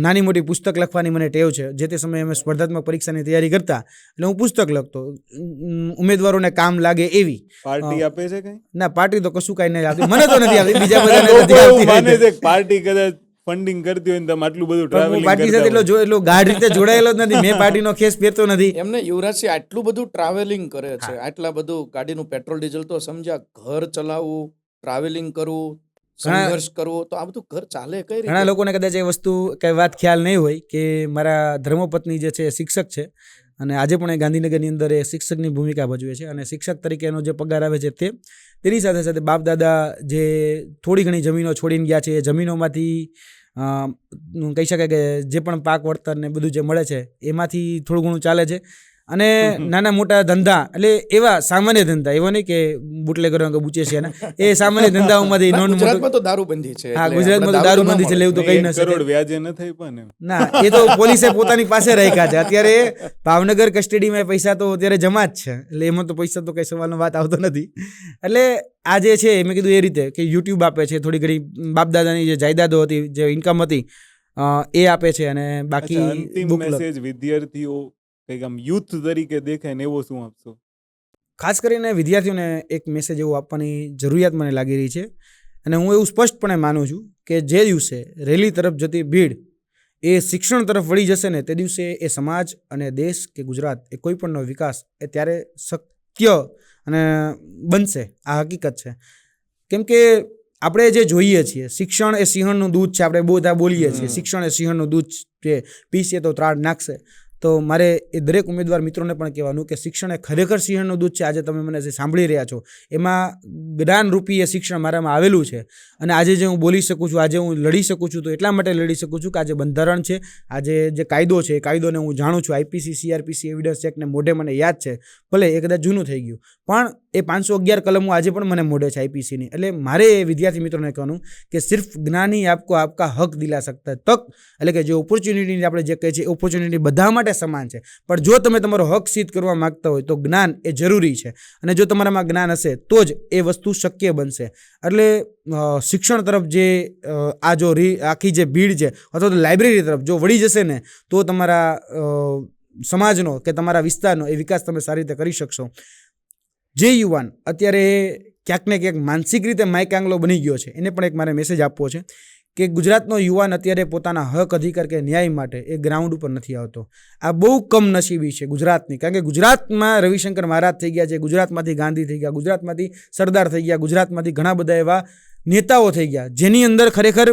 નાની મોટી પુસ્તક લખવાની મને ટેવ છે, જે તે સમયે અમે સ્પર્ધાત્મક પરીક્ષાની તૈયારી કરતા, એટલે હું પુસ્તક લખતો, ઉમેદવારોને કામ લાગે એવી. પાર્ટી આપે છે કઈ? ના, પાર્ટી તો કશું કાંઈ નહીં આવતી, મને તો નથી આવતી, બીજા બધાને નથી આવતી. પાર્ટી કદાચ ફંડિંગ કરતી હોય ને તમે આટલું બધું ટ્રાવેલિંગ પાર્ટી સાથે એટલો ગાઢ રીતે જોડાયેલો જ નથી. મેં પાર્ટીનો ખેસ પહેરતો નથી. એમને યુવરાજસિંહ આટલું બધું ટ્રાવેલિંગ કરે છે, આટલા બધું ગાડીનું પેટ્રોલ ડીઝલ તો સમજ્યા, ઘર ચલાવવું, ટ્રાવેલિંગ કરવું, સંઘર્ષ કરવો, તો આ બધું ઘર ચાલે કઈ રીતે? ઘણા લોકોને કદાચ એ વસ્તુ કઈ વાત ખ્યાલ નહીં હોય કે મારા ધર્મપત્ની જે છે એ શિક્ષક છે, અને આજે પણ એ ગાંધીનગરની અંદર એ શિક્ષકની ભૂમિકા ભજવે છે. અને શિક્ષક તરીકેનો જે પગાર આવે છે તેની સાથે સાથે બાપ દાદા જે થોડી ઘણી જમીનો છોડીને ગયા છે, એ જમીનોમાંથી કહી શકાય કે જે પણ પાક વળતર ને બધું જે મળે છે એમાંથી થોડું ઘણું ચાલે છે. અને નાના મોટા ધંધા, એટલે એવા સામાન્ય ધંધા, એવો નહીં કે બુટલેગરો કે બુચે છે, એ સામાન્ય ધંધાઓમાંથી ગુજરાતમાં તો દારૂબંધી છે. હા, ગુજરાતમાં તો દારૂબંધી છે, લેવું તો કઈ ન શકે. કરોડ વ્યાજે ન થઈ પણ ના, એ તો પોલીસે પોતાની પાસે રાખ્યા છે. અત્યારે ભાવનગર કસ્ટડીમાં પૈસા તો અત્યારે જમા જ છે, એટલે એમાં તો પૈસા તો કઈ સવાલનો વાત આવતો નથી. એટલે આ જે છે મેં કીધું એ રીતે કે યુટ્યુબ આપે છે, થોડી ઘણી બાપ દાદાની જે જાયદાદો હતી, જે ઇન્કમ હતી, એ આપે છે. અને બાકી અંતિમ મેસેજ વિદ્યાર્થીઓ કંઈક આમ યુથ તરીકે દેખાય ને એવો શું આપશો? ખાસ કરીને વિદ્યાર્થીઓને એક મેસેજ એવો આપવાની જરૂરિયાત મને લાગી રહી છે. અને હું એવું સ્પષ્ટપણે માનું છું કે જે દિવસે રેલી તરફ જતી ભીડ એ શિક્ષણ તરફ વળી જશે ને, તે દિવસે એ સમાજ અને દેશ કે ગુજરાત એ કોઈ પણનો વિકાસ એ ત્યારે શક્ય અને બનશે. આ હકીકત છે. કેમ કે આપણે જે જોઈએ છીએ, શિક્ષણ એ સિંહણનું દૂધ છે. આપણે બધા બોલીએ છીએ શિક્ષણ એ સિંહણનું દૂધ છે, પીશે તો ત્રાડ નાખશે. તો મારે એ દરેક ઉમેદવાર મિત્રોને પણ કહેવાનું કે શિક્ષણ એ ખરેખર સિંહણનું દૂધ છે. આજે તમે મને જે સાંભળી રહ્યા છો એમાં જ્ઞાનરૂપી એ શિક્ષણ મારામાં આવેલું છે. અને આજે જે હું બોલી શકું છું, આજે હું લડી શકું છું, તો એટલા માટે લડી શકું છું કે આજે બંધારણ છે, આજે જે કાયદો છે, એ કાયદોને હું જાણું છું. આઈપીસી, સીઆરપીસી, એવિડન્સ ચેકને મોઢે મને યાદ છે. ભલે એ કદાચ જૂનું થઈ ગયું, પણ એ 511 કલમો આજે પણ મને મોઢે છે આઈપીસીની. એટલે મારે વિદ્યાર્થી મિત્રોને કહેવાનું કે સિર્ફ જ્ઞાની આપકો આપકા હક દિલા શકતા તક, એટલે કે જે ઓપોર્ચ્યુનિટી આપણે જે કહીએ છીએ, ઓપોર્ચ્યુનિટી બધા માટે સમાન છે. પણ જો તમે તમારો હક સિદ્ધ કરવા માંગતા હોય તો જ્ઞાન એ જરૂરી છે. અને જો તમારામાં જ્ઞાન હશે તો જ એ વસ્તુ શક્ય બનશે. એટલે શિક્ષણ તરફ જે આ જો આખી જે ભીડ છે, અથવા તો લાઇબ્રેરી તરફ જો વળી જશે ને, તો તમારા સમાજનો કે તમારા વિસ્તારનો એ વિકાસ તમે સારી રીતે કરી શકશો. જે યુવાન અત્યારે ક્યાંક ને ક્યાંક માનસિક રીતે માઇક આંગલો બની ગયો છે, એને પણ એક મારે મેસેજ આપવો છે કે ગુજરાતનો યુવાન અત્યારે પોતાના હક અધિકાર કે ન્યાય માટે એ ગ્રાઉન્ડ ઉપર નથી આવતો. આ બહુ કમનસીબી છે ગુજરાતની, કારણ કે ગુજરાતમાં રવિશંકર મહારાજ થઈ ગયા છે, ગુજરાતમાંથી ગાંધી થઈ ગયા, ગુજરાતમાંથી સરદાર થઈ ગયા, ગુજરાતમાંથી ઘણા બધા એવા નેતાઓ થઈ ગયા જેની અંદર ખરેખર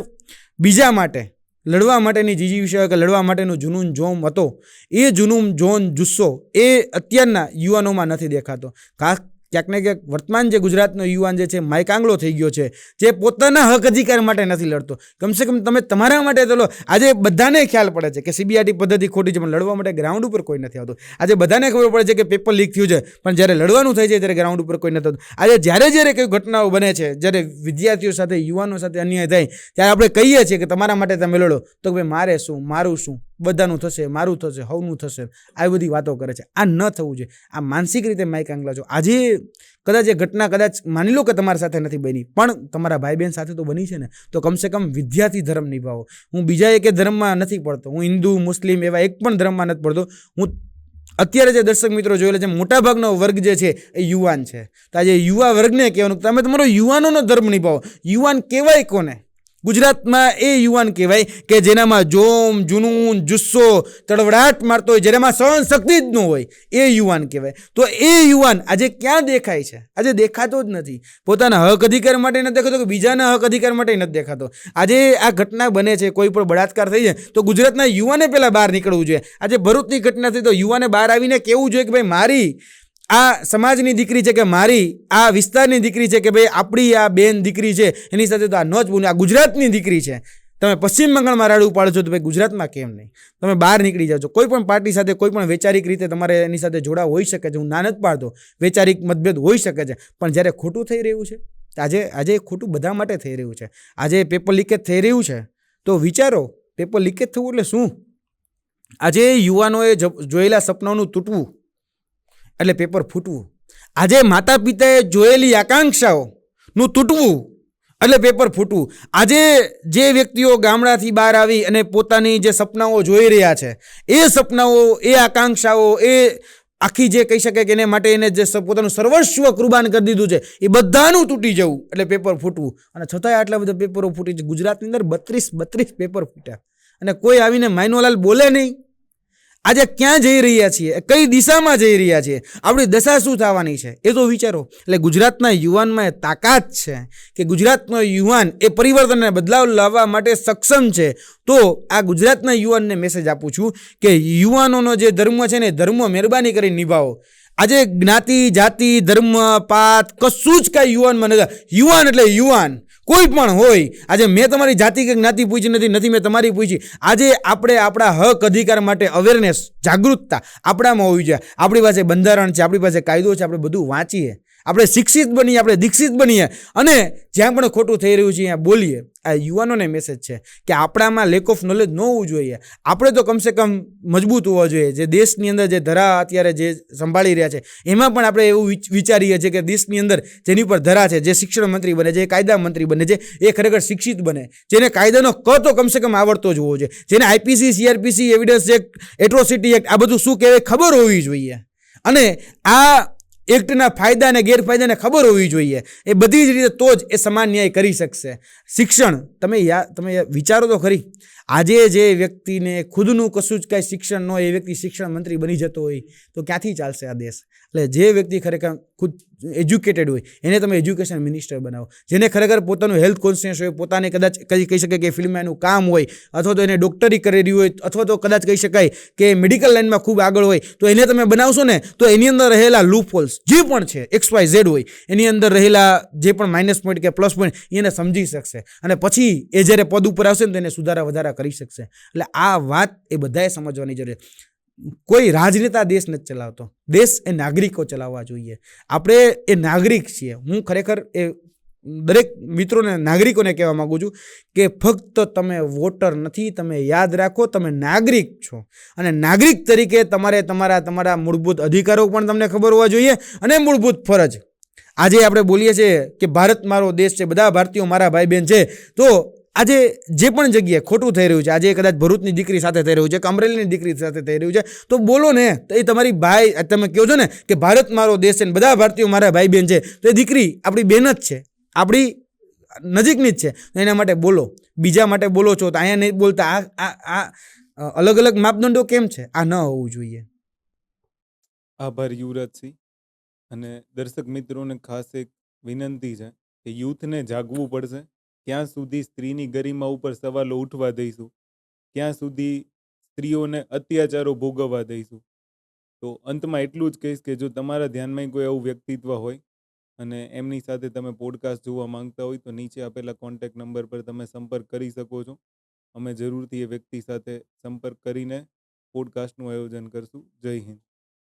બીજા માટે લડવા માટેની જીજીવિષા કે લડવા માટેનું જુનૂન જોમ હતો. એ જુનૂન જોન જુસ્સો એ અત્યારના યુવાનોમાં નથી દેખાતો. ક્યાંક ને ક્યાંક વર્તમાન જે ગુજરાતનો યુવાન જે છે માયકાંગલો થઈ ગયો છે, જે પોતાના હક અધિકાર માટે નથી લડતો. કમસે કમ તમે તમારા માટે તો લો. આજે બધાને ખ્યાલ પડે છે કે સીબીઆઈટી પદ્ધતિ ખોટી છે, પણ લડવા માટે ગ્રાઉન્ડ ઉપર કોઈ નથી આવતું. આજે બધાને ખબર પડે છે કે પેપર લીક થયું છે, પણ જ્યારે લડવાનું થાય છે ત્યારે ગ્રાઉન્ડ ઉપર કોઈ નથી આવતું. આજે જ્યારે કોઈ ઘટનાઓ બને છે, જ્યારે વિદ્યાર્થીઓ સાથે યુવાનો સાથે અન્યાય થાય, ત્યારે આપણે કહીએ છીએ કે તમારા માટે તમે લડો, તો ભાઈ મારે શું, મારું શું, બધાનું થશે, મારું થશે, હવનું થશે, આ બધી વાતો કરે છે. આ ન થવું જોઈએ. આ માનસિક રીતે માયકાંગલા છો. આજે કદાચ એ ઘટના કદાચ માની લો કે તમારી સાથે નથી બની, પણ તમારા ભાઈ બહેન સાથે તો બની છે ને, તો કમસે કમ વિદ્યાર્થી ધર્મ નિભાવો. હું બીજા એક ધર્મમાં નથી પડતો, હું હિન્દુ મુસ્લિમ એવા એક પણ ધર્મમાં નથી પડતો. હું અત્યારે જે દર્શક મિત્રો જોયેલા છે, મોટાભાગનો વર્ગ જે છે એ યુવાન છે. તો આજે યુવા વર્ગને કહેવાનું તમે તમારો યુવાનોનો ધર્મ નિભાવો. યુવાન કહેવાય કોને? ગુજરાતમાં એ યુવાન કહેવાય કે જેનામાં જોમ, જુનૂન, જુસ્સો, તડવડાટ મારતો હોય, જેનામાં સહન શક્તિ જ ન હોય, એ યુવાન કહેવાય. તો એ યુવાન આજે ક્યાં દેખાય છે? આજે દેખાતો જ નથી. પોતાના હક અધિકાર માટે નથી દેખાતો કે બીજાના હક અધિકાર માટે નથી દેખાતો. આજે આ ઘટના બને છે, કોઈ પણ બળાત્કાર થઈ જાય તો ગુજરાતના યુવાને પહેલાં બહાર નીકળવું જોઈએ. આજે ભરૂચની ઘટના થઈ તો યુવાને બહાર આવીને કહેવું જોઈએ કે ભાઈ મારી આ સમાજની દીકરી છે, કે મારી આ વિસ્તારની દીકરી છે, કે ભાઈ આપણી આ બેન દીકરી છે, એની સાથે તો આ ન જ બોલું. આ ગુજરાતની દીકરી છે. તમે પશ્ચિમ બંગાળમાં રાડું પાડો છો તો ભાઈ ગુજરાતમાં કેમ નહીં? તમે બહાર નીકળી જાઓ છો. કોઈ પણ પાર્ટી સાથે કોઈ પણ વૈચારિક રીતે તમારે એની સાથે જોડાવ હોઈ શકે છે. હું ના નથી પાડતો, વૈચારિક મતભેદ હોઈ શકે છે, પણ જ્યારે ખોટું થઈ રહ્યું છે, આજે ખોટું બધા માટે થઈ રહ્યું છે. આજે પેપર લીકેજ થઈ રહ્યું છે, તો વિચારો પેપર લીકેજ થવું એટલે શું? આજે યુવાનોએ જોયેલા સપનાઓનું તૂટવું એટલે પેપર ફૂટવું. આજે માતા પિતાએ જોયેલી આકાંક્ષાઓનું તૂટવું એટલે પેપર ફૂટવું. આજે જે વ્યક્તિઓ ગામડાથી બહાર આવી અને પોતાની જે સપનાઓ જોઈ રહ્યા છે, એ સપનાઓ, એ આકાંક્ષાઓ, એ આખી જે કહી શકાય કે એને માટે એને જે પોતાનું સર્વસ્વ કુરબાન કરી દીધું છે, એ બધાનું તૂટી જવું એટલે પેપર ફૂટવું. અને છતાંય આટલા બધા પેપરો ફૂટી છે. ગુજરાતની અંદર 32 પેપર ફૂટ્યા અને કોઈ આવીને માઇનોલાલ બોલે નહીં. આજે ક્યાં જઈ રહ્યા છીએ? કઈ દિશામાં જઈ રહ્યા છીએ? આપણી દશા શું થવાની છે એ તો વિચારો. એટલે ગુજરાતના યુવાનમાં એ તાકાત છે કે ગુજરાતનો યુવાન એ પરિવર્તનને બદલાવ લાવવા માટે સક્ષમ છે. તો આ ગુજરાતના યુવાનને મેસેજ આપું છું કે યુવાનોનો જે ધર્મ છે ને, ધર્મ મહેરબાની કરીને નિભાવો. આજે જ્ઞાતિ, જાતિ, ધર્મ, પાત કશું જ કાંઈ યુવાનમાં નથી. યુવાન એટલે યુવાન કોઈ પણ હોય. આજે મેં તમારી જાતિ કે જ્ઞાતિ પૂછી નથી મેં તમારી પૂછી. આજે આપણે આપણા હક અધિકાર માટે અવેરનેસ, જાગૃતતા આપણામાં હોવી જોઈએ. આપણી પાસે બંધારણ છે, આપણી પાસે કાયદો છે, આપણે બધું વાંચીએ, આપણે શિક્ષિત બનીએ, આપણે દીક્ષિત બનીએ અને જ્યાં પણ ખોટું થઈ રહ્યું છે ત્યાં બોલીએ. આ યુવાનોને મેસેજ છે કે આપણામાં લેક ઓફ નોલેજ ન હોવું જોઈએ. આપણે તો કમસે કમ મજબૂત હોવા જોઈએ. જે દેશની અંદર જે ધરા અત્યારે જે સંભાળી રહ્યા છે, એમાં પણ આપણે એવું વિચારીએ છીએ કે દેશની અંદર જેની પર ધરા છે, જે શિક્ષણ મંત્રી બને, જે કાયદા મંત્રી બને, જે એ ખરેખર શિક્ષિત બને, જેને કાયદાનો ક તો કમસે કમ આવડતો જ હોવો જોઈએ, જેને IPC, CrPC, evidence act, atrocity act આ બધું શું કહેવાય ખબર હોવી જોઈએ. અને આ એક્ટના ફાયદા અને ગેરફાયદાને ખબર હોવી જોઈએ. એ બધી જ રીતે તો જ એ સમાન ન્યાય કરી શકશે. શિક્ષણ તમે વિચારો તો ખરી. આજે જે વ્યક્તિને ખુદનું કશું જ કાંઈ શિક્ષણ ન હોય, એ વ્યક્તિ શિક્ષણ મંત્રી બની જતો હોય તો ક્યાંથી ચાલશે આ દેશ? એટલે જે વ્યક્તિ ખરેખર ખુદ એજ્યુકેટેડ હોય એને તમે એજ્યુકેશન મિનિસ્ટર બનાવો. જેને ખરેખર પોતાનું હેલ્થ કોન્શિયસ હોય, પોતાને કદાચ કહી શકાય કે ફિલ્મમાં એનું કામ હોય, અથવા તો એને ડૉક્ટરી કરેલી હોય, અથવા તો કદાચ કહી શકાય કે મેડિકલ લાઇનમાં ખૂબ આગળ હોય, તો એને તમે બનાવશો ને તો એની અંદર રહેલા લૂપ હોલ્સ જે પણ છે XYZ હોય, એની અંદર રહેલા જે પણ માઇનસ પોઈન્ટ કે પ્લસ પોઈન્ટ એને સમજી શકશે અને પછી એ જ્યારે પદ ઉપર આવશે ને તો એને સુધારા વધારા કરી શકશે. એટલે આ વાત એ બધાએ સમજવાની જરૂર છે. કોઈ રાજનેતા દેશ નથી ચલાવતો, દેશ એ નાગરિકો ચલાવવા જોઈએ. આપણે એ નાગરિક છીએ. હું ખરેખર એ દરેક મિત્રોને, નાગરિકોને કહેવા માગું છું કે ફક્ત તમે વોટર નથી, તમે યાદ રાખો તમે નાગરિક છો અને નાગરિક તરીકે તમારે તમારા મૂળભૂત અધિકારો પણ તમને ખબર હોવા જોઈએ અને મૂળભૂત ફરજ. આજે આપણે બોલીએ છીએ કે ભારત મારો દેશ છે, બધા ભારતીયો મારા ભાઈ બહેન છે. તો આજે જે પણ જગ્યાએ ખોટું થઈ રહ્યું છે, આજે કદાચ ભરૂચની દીકરી સાથે થઈ રહ્યું છે, અમરેલીની દીકરી સાથે થઈ રહ્યું છે, તો બોલો ને. તો એ તમારી ભાઈ, તમે કહો છો ને કે ભારત મારો દેશ છે ને બધા ભારતીયો મારા ભાઈ બહેન છે, તો એ દીકરી આપણી બહેન જ છે, આપણી નજીકની જ છે એના માટે બોલો. બીજા માટે બોલો છો તો અહીંયા નહીં બોલતા. અલગ અલગ માપદંડો કેમ છે? આ ન હોવું જોઈએ. આભાર યુવરાજસિંહ. અને દર્શક મિત્રોને ખાસ એક વિનંતી છે કે યુથને જાગવું પડશે. ક્યાં સુધી સ્ત્રીની ગરિમા ઉપર સવાલો ઉઠવા દઈશું, ક્યાં સુધી સ્ત્રીઓને અત્યાચારો ભોગવવા દઈશું. તો અંતમાં એટલું જ કહીશ કે જો તમારા ધ્યાનમાં કોઈ આવું વ્યક્તિત્વ હોય અને એમની સાથે તમે પોડકાસ્ટ જોવા માંગતા હોય તો નીચે આપેલા કોન્ટેક્ટ નંબર પર તમે સંપર્ક કરી શકો છો. અમે જરૂરથી એ વ્યક્તિ સાથે સંપર્ક કરીને પોડકાસ્ટનું આયોજન કરશું. જય હિન્દ.